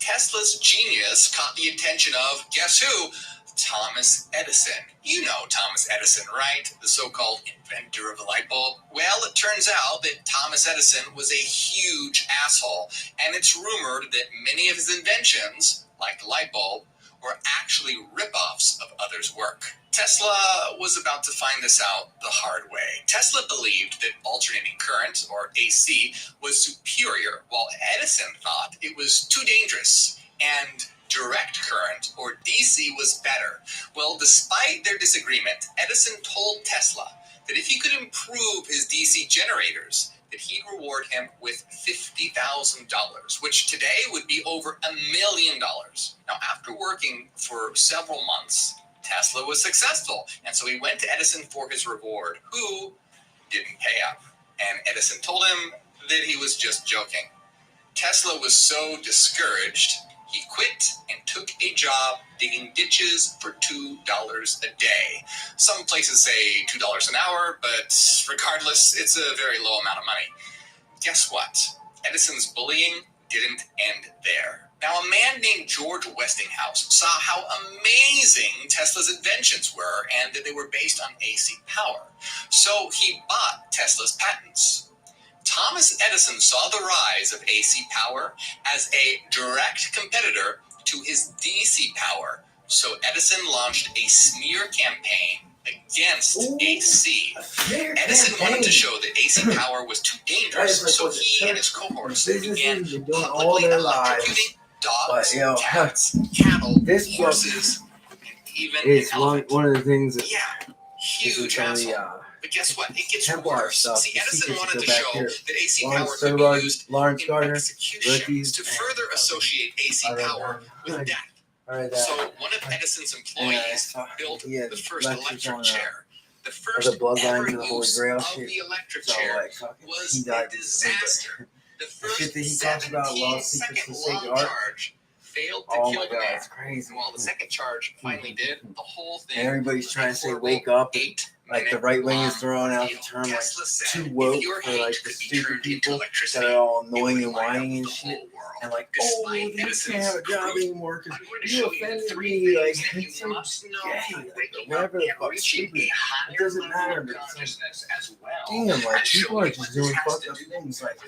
Tesla's genius caught the attention of, guess who? Thomas Edison. You know Thomas Edison, right? The so-called inventor of the light bulb. Well, it turns out that Thomas Edison was a huge asshole, and it's rumored that many of his inventions, like the light bulb, were actually rip-offs of others' work. Tesla was about to find this out the hard way. Tesla believed that alternating current, or AC, was superior, while Edison thought it was too dangerous, and direct current, or DC, was better. Well, despite their disagreement, Edison told Tesla that if he could improve his DC generators, that he'd reward him with $50,000, which today would be over $1 million. Now, after working for several months, Tesla was successful, and so he went to Edison for his reward, who didn't pay up. And Edison told him that he was just joking. Tesla was so discouraged, he quit and took a job digging ditches for $2 a day. Some places say $2 an hour, but regardless, it's a very low amount of money. Guess what? Edison's bullying didn't end there. Now, a man named George Westinghouse saw how amazing Tesla's inventions were and that they were based on AC power. So he bought Tesla's patents. Thomas Edison saw the rise of AC power as a direct competitor to his DC power. So Edison launched a smear campaign against AC. Edison wanted to show that AC power was too dangerous, so he and his cohorts began publicly electrocuting dogs, cats, cattle, horses, and even It's elephant. one of the things that Huge hassle. But guess what? It gets Templar worse. stuff. See, Edison wanted to Back show here. that AC Lawrence power could Thurber, be used Lawrence in Gardner, executions rookies, to further associate AC power with death. So one of Edison's employees built the first electric chair. The first ever use of the electric chair was a disaster. The first 17-second long charge failed to kill the man. It's crazy. And while the second charge finally did, the whole thing. And everybody's trying to say wake up. Like the right wing is throwing out the term like too woke for like the stupid people that are all annoying and whining and shit. And like, oh, you can't have a job anymore because you offended me. Like, it's so gay. Like, whatever the fuck, stupid. It doesn't matter. But it's like, damn, like, people are just doing fucked up things. Like,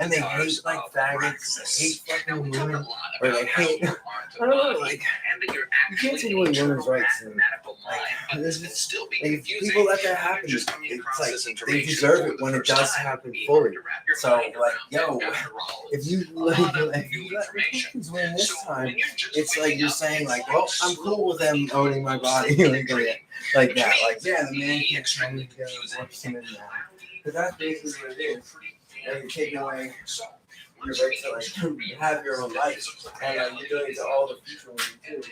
and they hate, like, faggots. They hate fucking women. Or they hate, I don't know, like, you can't take away women's rights. And, like, this is, like, people let that happen. It's like, they deserve it when it does happen fully. So, like, yo, if you let Republicans win this time, it's like you're saying, like, well, I'm cool with them owning my body, like that. Like, yeah, the man can't tell me to go work some in that. Because that's basically what it is. Like, you're taking away your right to, like, have your own life. And you're doing it to all the future women, too.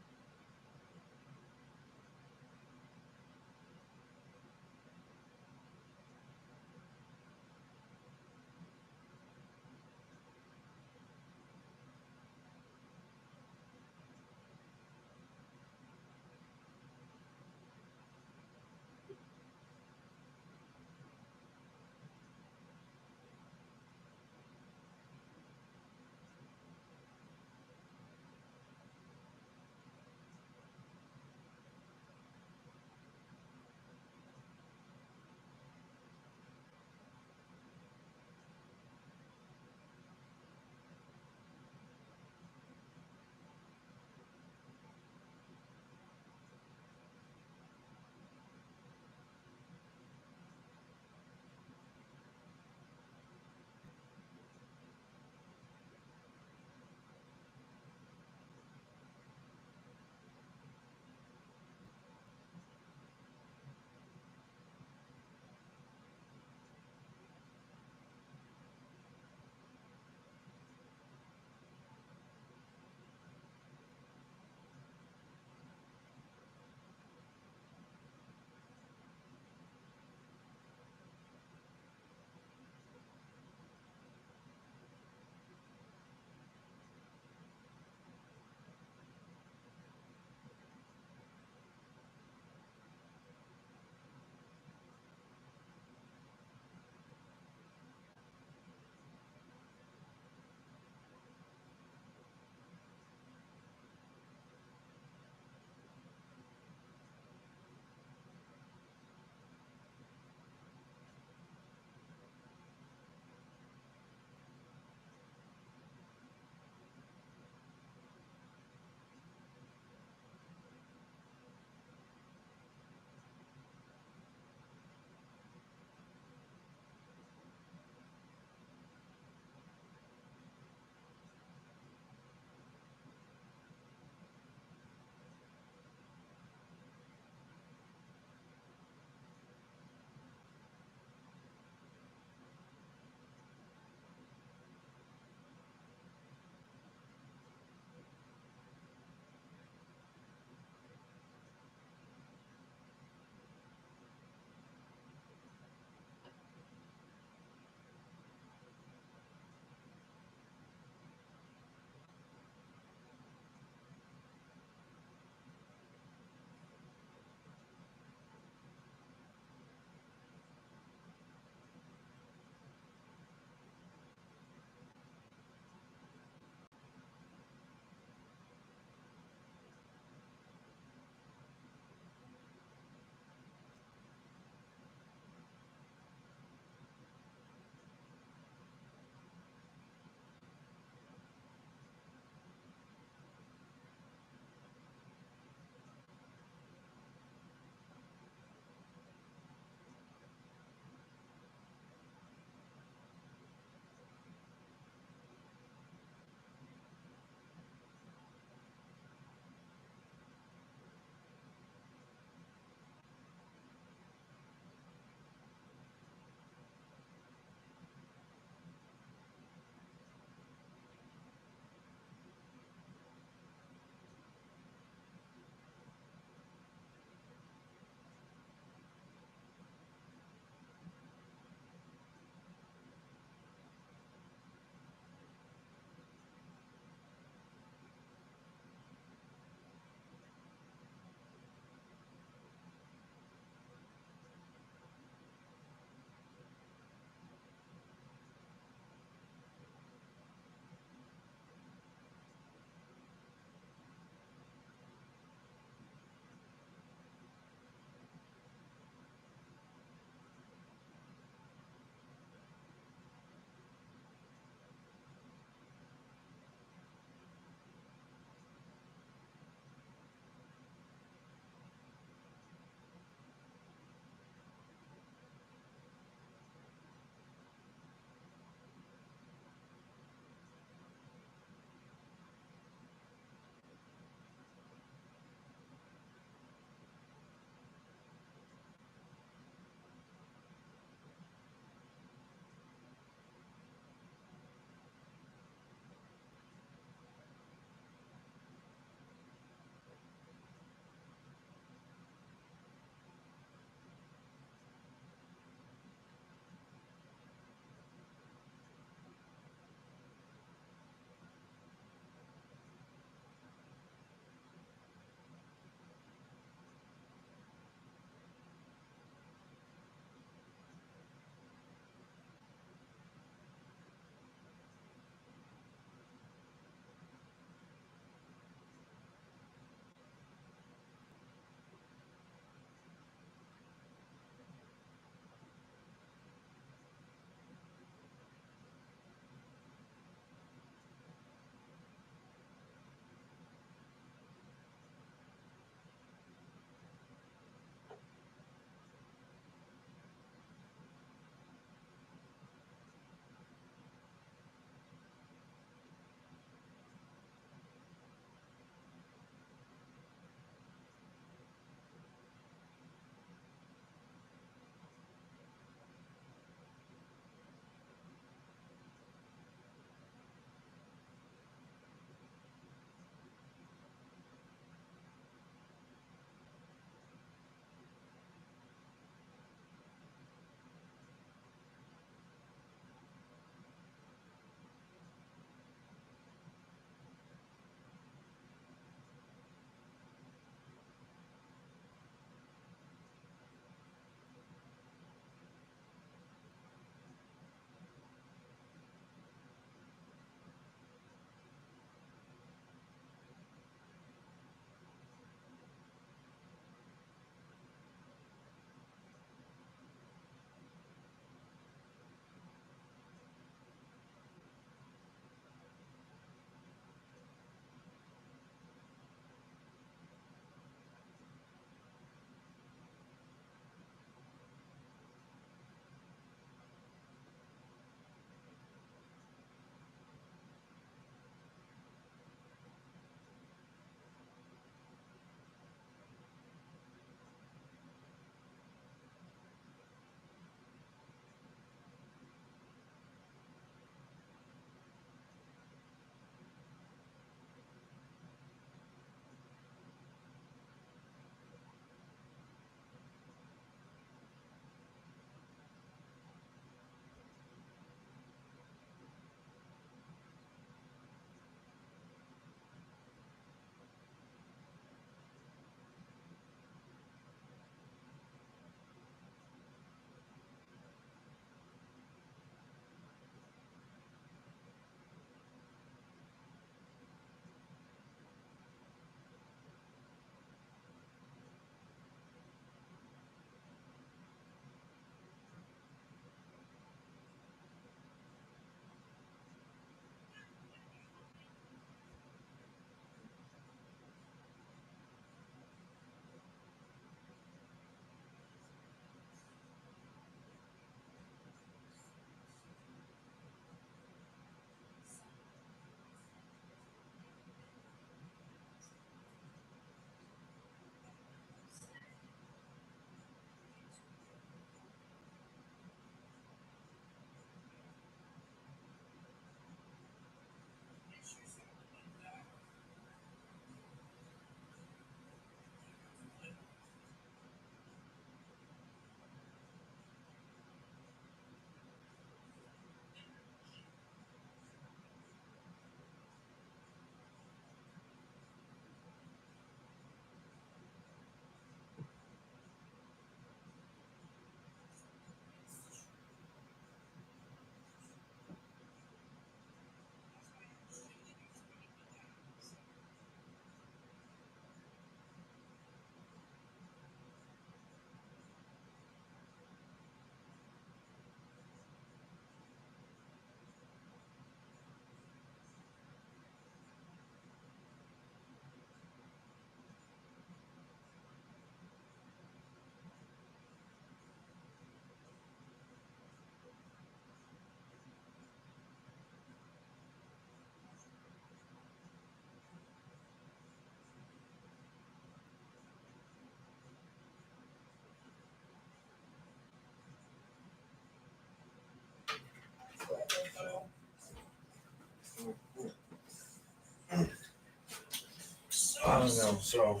don't know. So,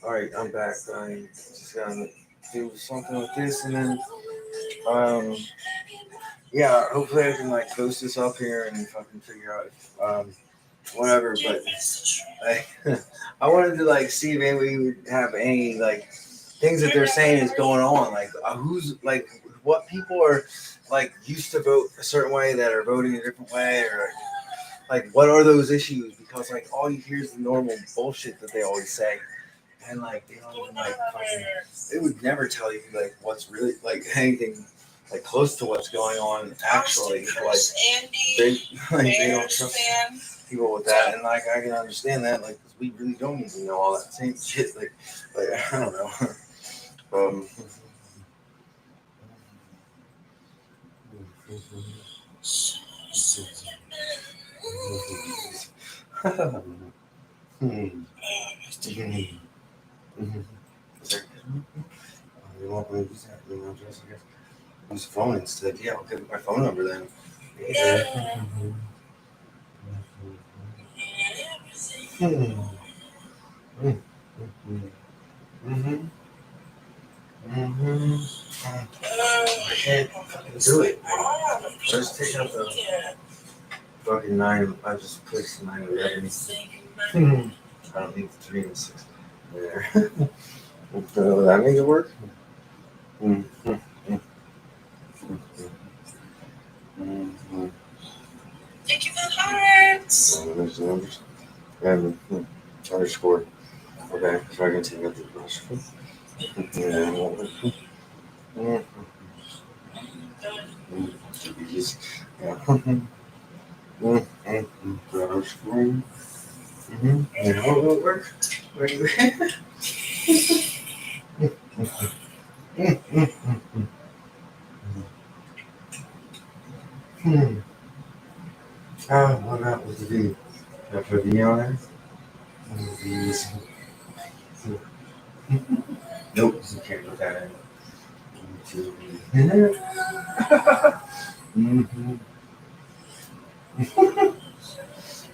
all right, I'm back. I just gotta do something with this, and then, um, yeah, hopefully I can like post this up here and fucking figure out, whatever. But I, I wanted to like see if anybody would have any like things that they're saying is going on, like who's like what people are like used to vote a certain way that are voting a different way, or like what are those issues? Because like all you hear is the normal bullshit that they always say, and like they don't even like fucking. They would never tell you like what's really like anything like close to what's going on actually. Like they like they don't trust people with that, and like I can understand that, like 'cause we really don't even know all that same shit. Like I don't know. Um, You want me to use that email address? I guess use phone instead. Yeah, I'll give you my phone number then. Yeah. I can't fucking do it. I just take out the fucking 9. I just placed 911. I don't need the 3 and 6 there. Will that make it work? Thank you for the hearts. There's the numbers. And underscore. Okay, so I can take out the brush. Yeah. Underscore. And how will it work? What about with the V? Can I put a V on there? V's. Nope, you can't put that in. Mhm.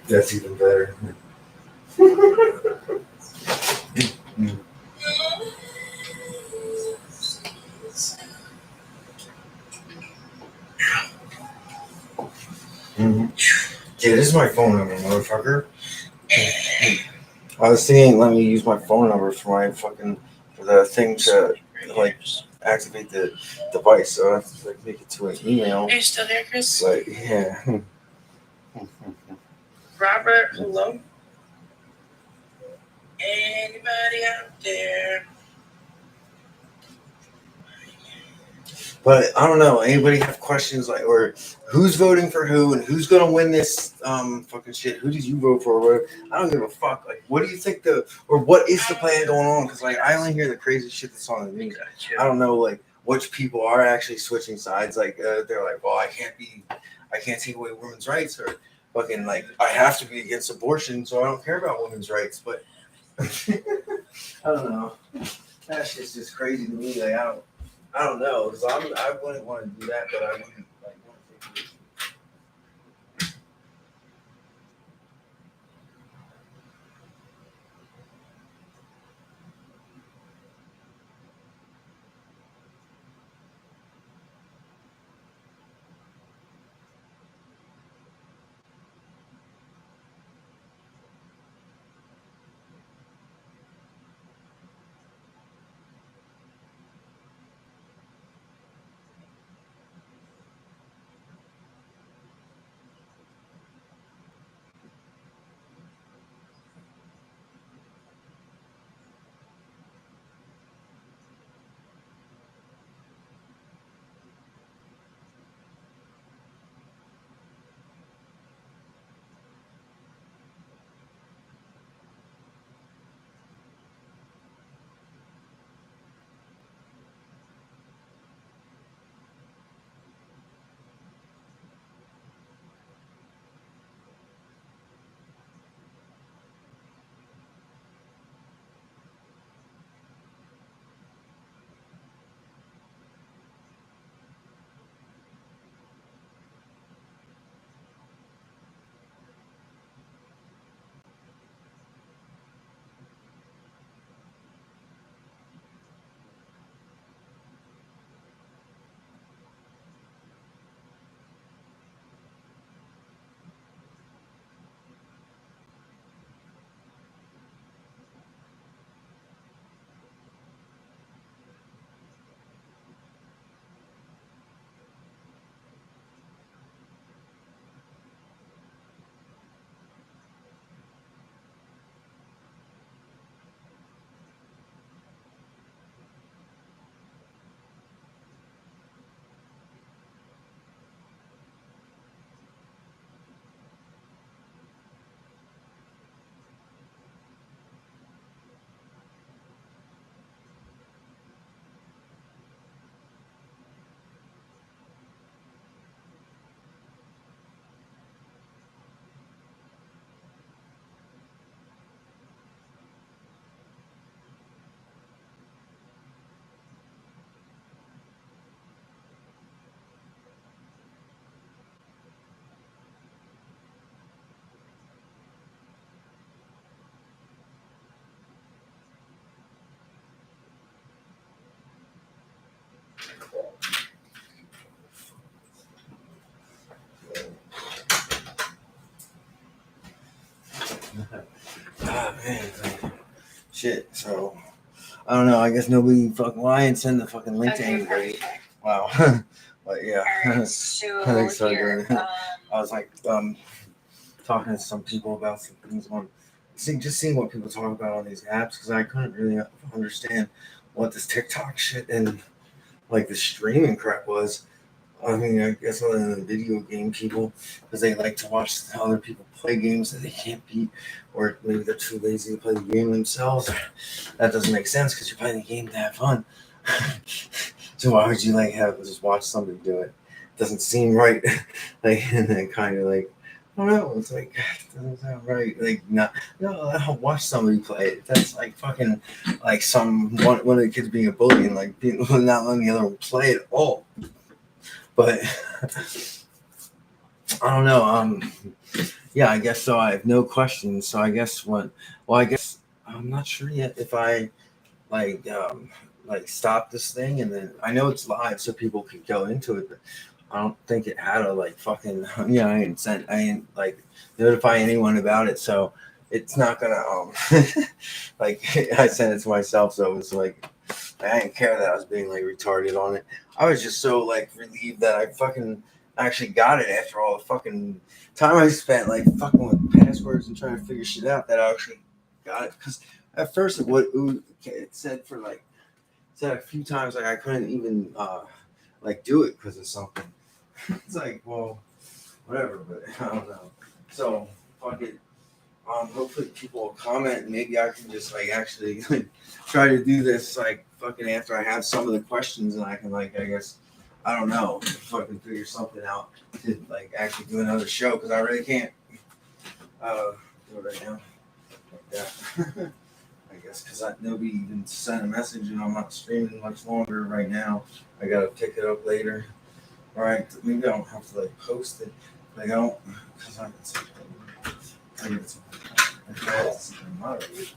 That's even better. Yeah, this is my phone number, motherfucker. This thing ain't letting me use my phone number for my fucking for the thing to like activate the device, so I have to like make it to an email. Are you still there, Chris? But yeah. Robert, hello? Anybody out there? But I don't know. Anybody have questions like, or who's voting for who, and who's gonna win this fucking shit? Who did you vote for? Or I don't give a fuck. Like, what do you think or what is the plan going on? Because like, I only hear the crazy shit that's on the news. I don't know like which people are actually switching sides. Like, they're like, well, I can't take away women's rights, or fucking like, I have to be against abortion, so I don't care about women's rights. But I don't know. That shit's just crazy to me. Like, I don't know, because I wouldn't want to do that, but I wouldn't like want to take it. man, like, shit. So I don't know. I guess nobody fucking lying send the fucking link to anybody. Perfect. Wow. But yeah. Alright, so I think so. here, I was like talking to some people about some things on seeing what people talk about on these apps because I couldn't really understand what this TikTok shit and like the streaming crap was. I mean, I guess other than the video game people, because they like to watch other people play games that they can't beat, or maybe they're too lazy to play the game themselves. That doesn't make sense because you're playing the game to have fun. So why would you like have just watch somebody do it? Doesn't seem right. Like and then kind of like I don't know. It's like it doesn't sound right. Like not no. I'll watch somebody play it. That's like fucking like one of the kids being a bully and like not letting the other one play at all. But I don't know. Yeah, I guess so. I have no questions. So I guess what? Well, I guess I'm not sure yet if I like stop this thing and then I know it's live, so people could go into it. But I don't think it had a like fucking yeah. I ain't like notify anyone about it, so it's not gonna like I sent it to myself, so it's like I didn't care that I was being like retarded on it. I was just so like relieved that I fucking actually got it after all the fucking time I spent like fucking with passwords and trying to figure shit out that I actually got it. Because at first it said for like said a few times like I couldn't even like do it because of something. It's like well whatever, but I don't know. So fuck it. Hopefully people will comment and maybe I can just like actually like, try to do this like fucking after I have some of the questions and I can like I guess I don't know fucking figure something out to like actually do another show because I really can't do it right now like that. I guess because nobody even sent a message and I'm not streaming much longer right now. I gotta pick it up later. All right, maybe I don't have to like post it. Like I don't because I it's moderated.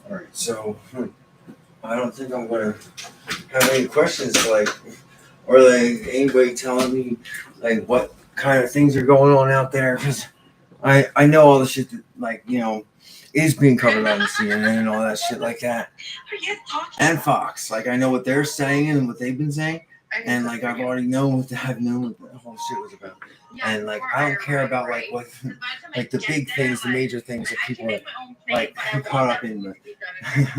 All right, so I don't think I'm gonna have any questions, like, or like anybody telling me like what kind of things are going on out there, because I know all the shit that, like, is being covered on CNN and all that shit like that, and Fox. Like, I know what they're saying and what they've been saying, and like I've already known what the whole shit was about. And like I don't care about like what like the big things, the major things that people are like caught up in. But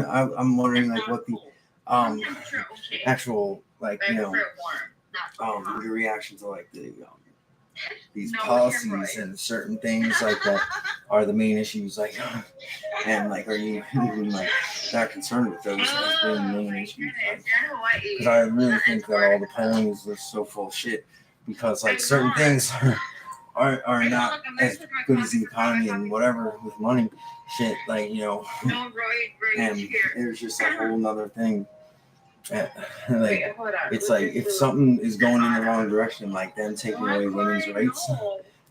I'm wondering like what the actual like the reaction to like these policies and certain things like that are the main issues, like, and like, are you even like that concerned with those as being the main issues? Because I really think that all the polling is just so full of shit, because like certain things are not as good as the economy and whatever with money shit, like, and there's just a whole nother thing. Like, it's like if something is going in the wrong direction, like them taking away women's rights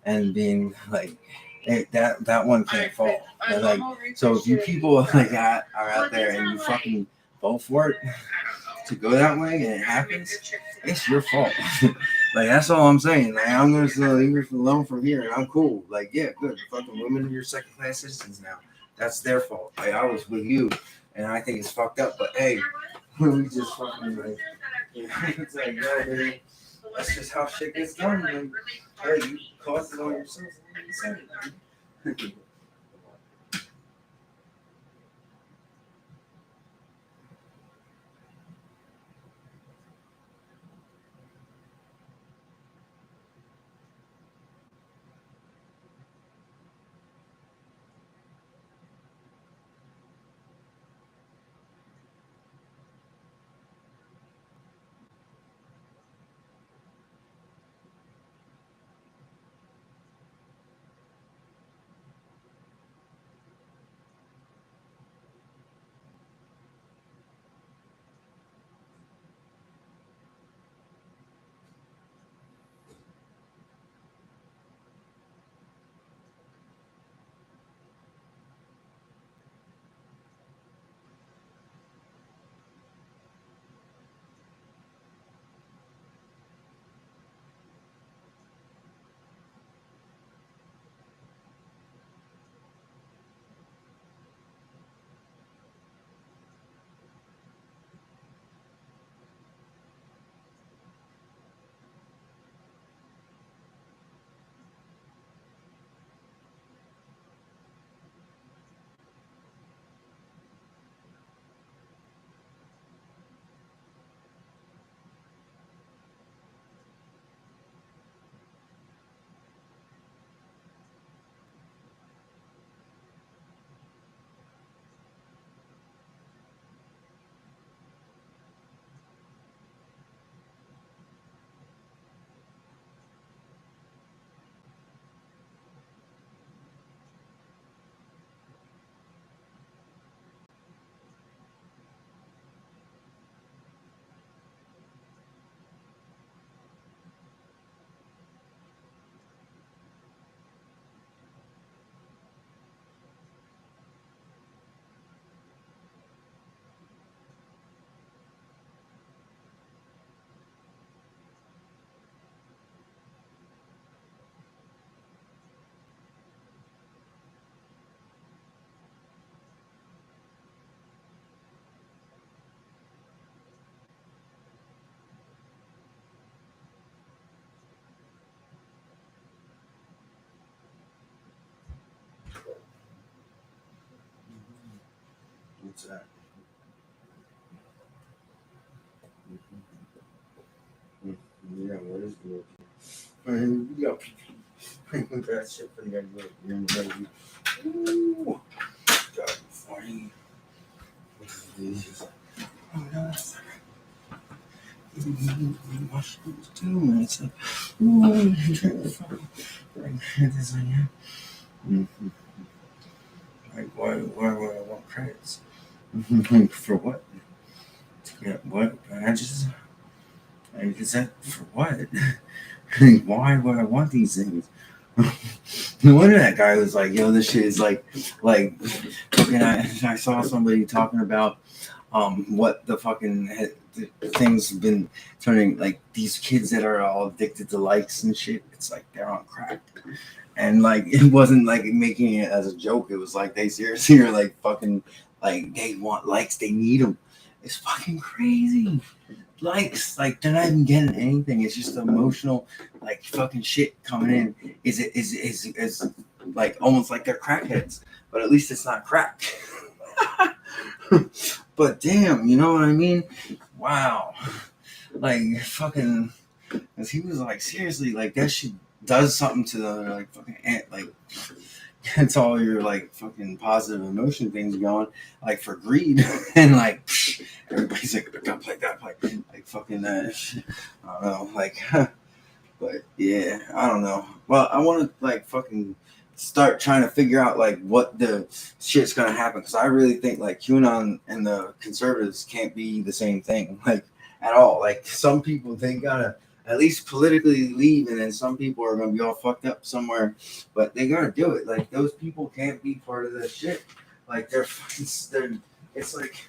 and being like that one can't fall. And like, so if you people like that are out there and you fucking vote for it to go that way and it happens, it's your fault. Like, that's all I'm saying. Like, I'm gonna leave it alone from here and I'm cool. Like, yeah, good. Fucking women are second class citizens now. That's their fault. Like, I was with you and I think it's fucked up, but hey, we just fucking like, it's like, no, man, that's just how shit gets done. Like, hey, you caused it on yourself. What's that? Yeah, what is good? You got that shit for the guy. You're in the Ooh, God, funny. Oh, no, that's mushrooms too, man. It's like, ooh, this one, yeah. Like, why would I want credits? For what? To get what? Badges? Like, is that for what? Why would I want these things? No wonder that guy was like, "Yo, this shit is like, fucking." I saw somebody talking about what the fucking the things have been turning, like these kids that are all addicted to likes and shit. It's like they're on crack, and like it wasn't like making it as a joke. It was like they seriously are like fucking like they want likes, they need them. It's fucking crazy. Likes, like they're not even getting anything. It's just emotional, like fucking shit coming in. Is like almost like they're crackheads, but at least it's not crack. But damn, you know what I mean? Wow, like fucking, cause he was like seriously, like that shit does something to the like fucking ant, like gets all your like fucking positive emotion things going, like for greed, and like everybody's like, gotta play, like fucking I don't know, like, but yeah, I don't know. Well, I want to like fucking start trying to figure out like what the shit's gonna happen, because I really think like QAnon and the conservatives can't be the same thing, like at all. Like some people they gotta at least politically leave, and then some people are gonna be all fucked up somewhere, but they gotta do it. Like those people can't be part of this shit. Like they're fucking, they're. It's like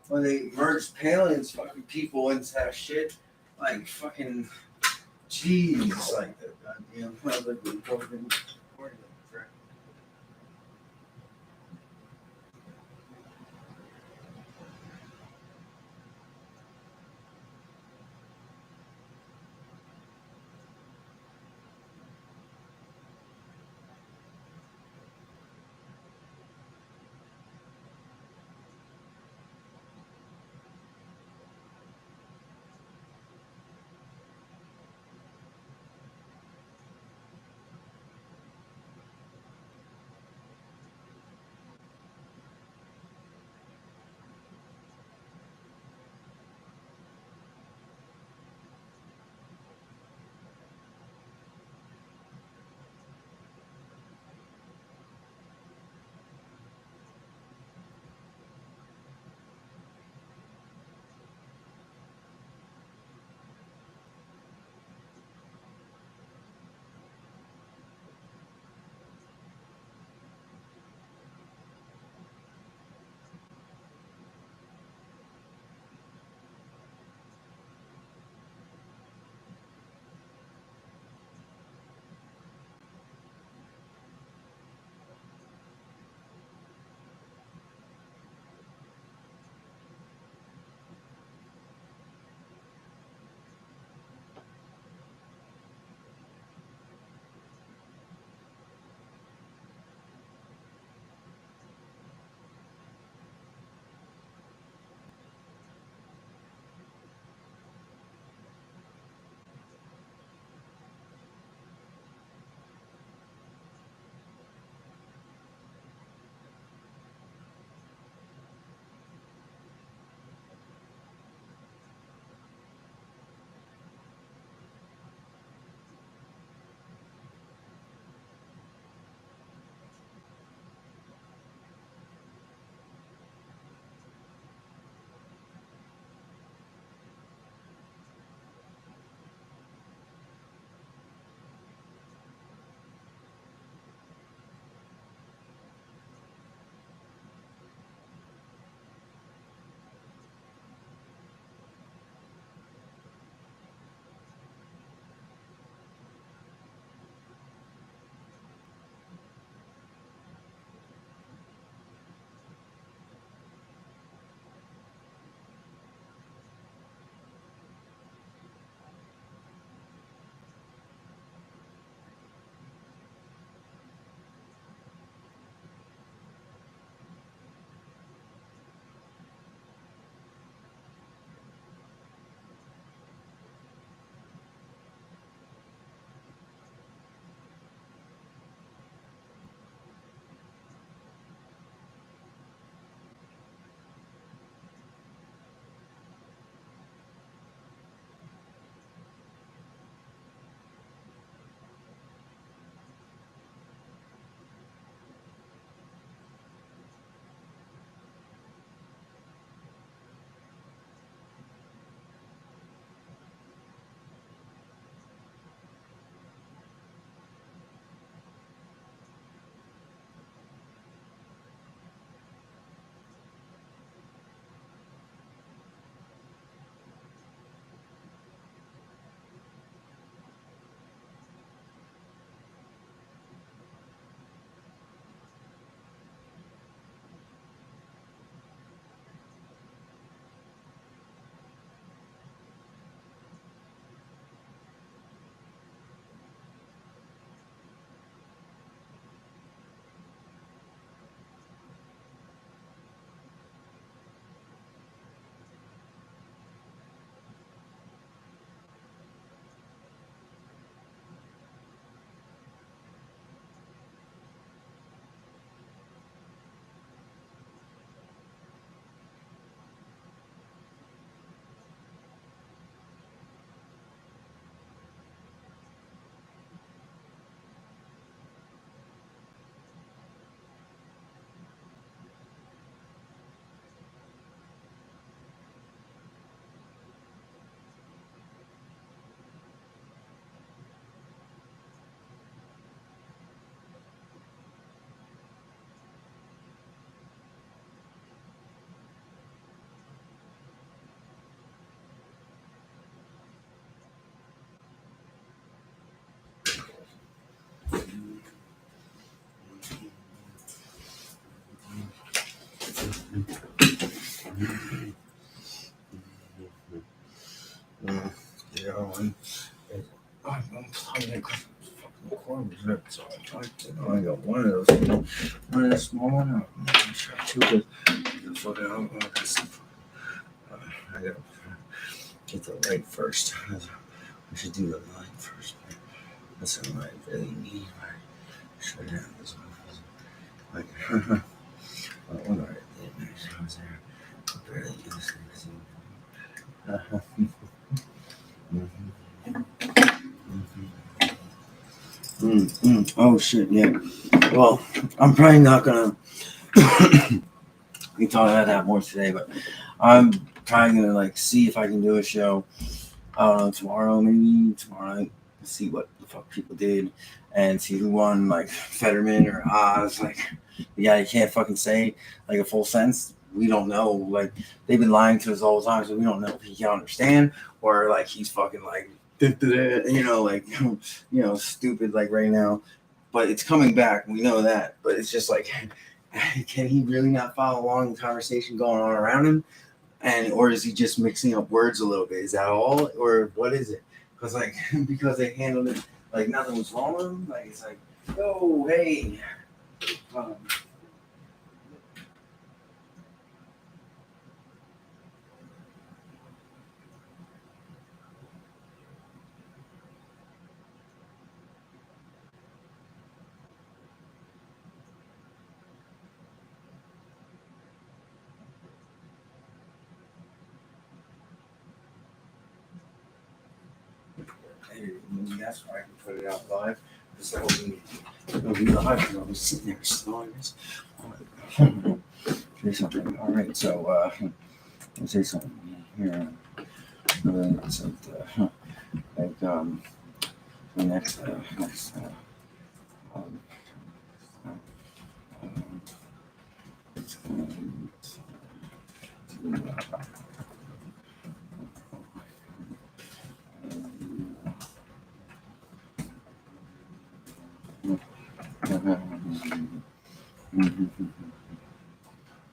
when they merge Palin's fucking people into that shit, like fucking. Jeez, like the goddamn public Republican Party. I'm playing corners, so I got one of those. One of the small one. I'm sure two of the fucking. I gotta get the light first. We should do the light first. That's what I really need. Shut down this one. Like, what are they? I was there. Barely Oh shit, yeah. Well, I'm probably not gonna be talking about that more today, but I'm probably gonna like see if I can do a show tomorrow, maybe tomorrow night, see what the fuck people did and see who won, like Fetterman or Oz, like the guy you can't fucking say like a full sentence. We don't know. Like they've been lying to us all the time, so we don't know if he can understand or like he's fucking like like stupid like right now. But it's coming back. We know that. But it's just like, can he really not follow along the conversation going on around him? Or is he just mixing up words a little bit? Is that all, or what is it? Because like because they handled it like nothing was wrong with him. Like it's like, oh hey. Maybe that's why I can put it out live. Because it'll be live because I'll be sitting there snoring. Say something. All right, so I'll say something here. It's like the next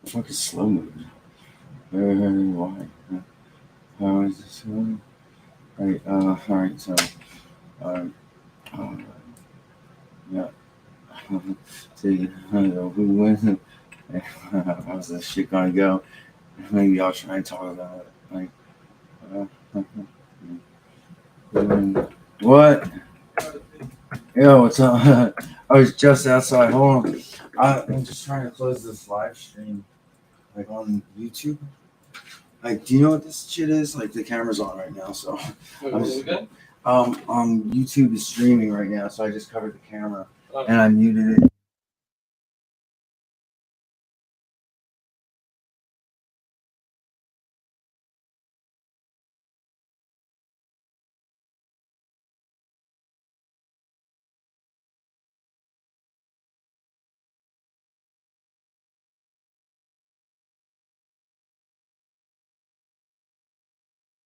fuck is slow moving? Why? How is this going? Right, all right, so yeah. See, who wins? How's this shit gonna go? Maybe I'll try and talk about it. Like, what? Yo, what's up? I was just outside. Hold on. I'm just trying to close this live stream, like on YouTube. Like, do you know what this shit is? Like, the camera's on right now, so. YouTube is streaming right now, so I just covered the camera and I muted it.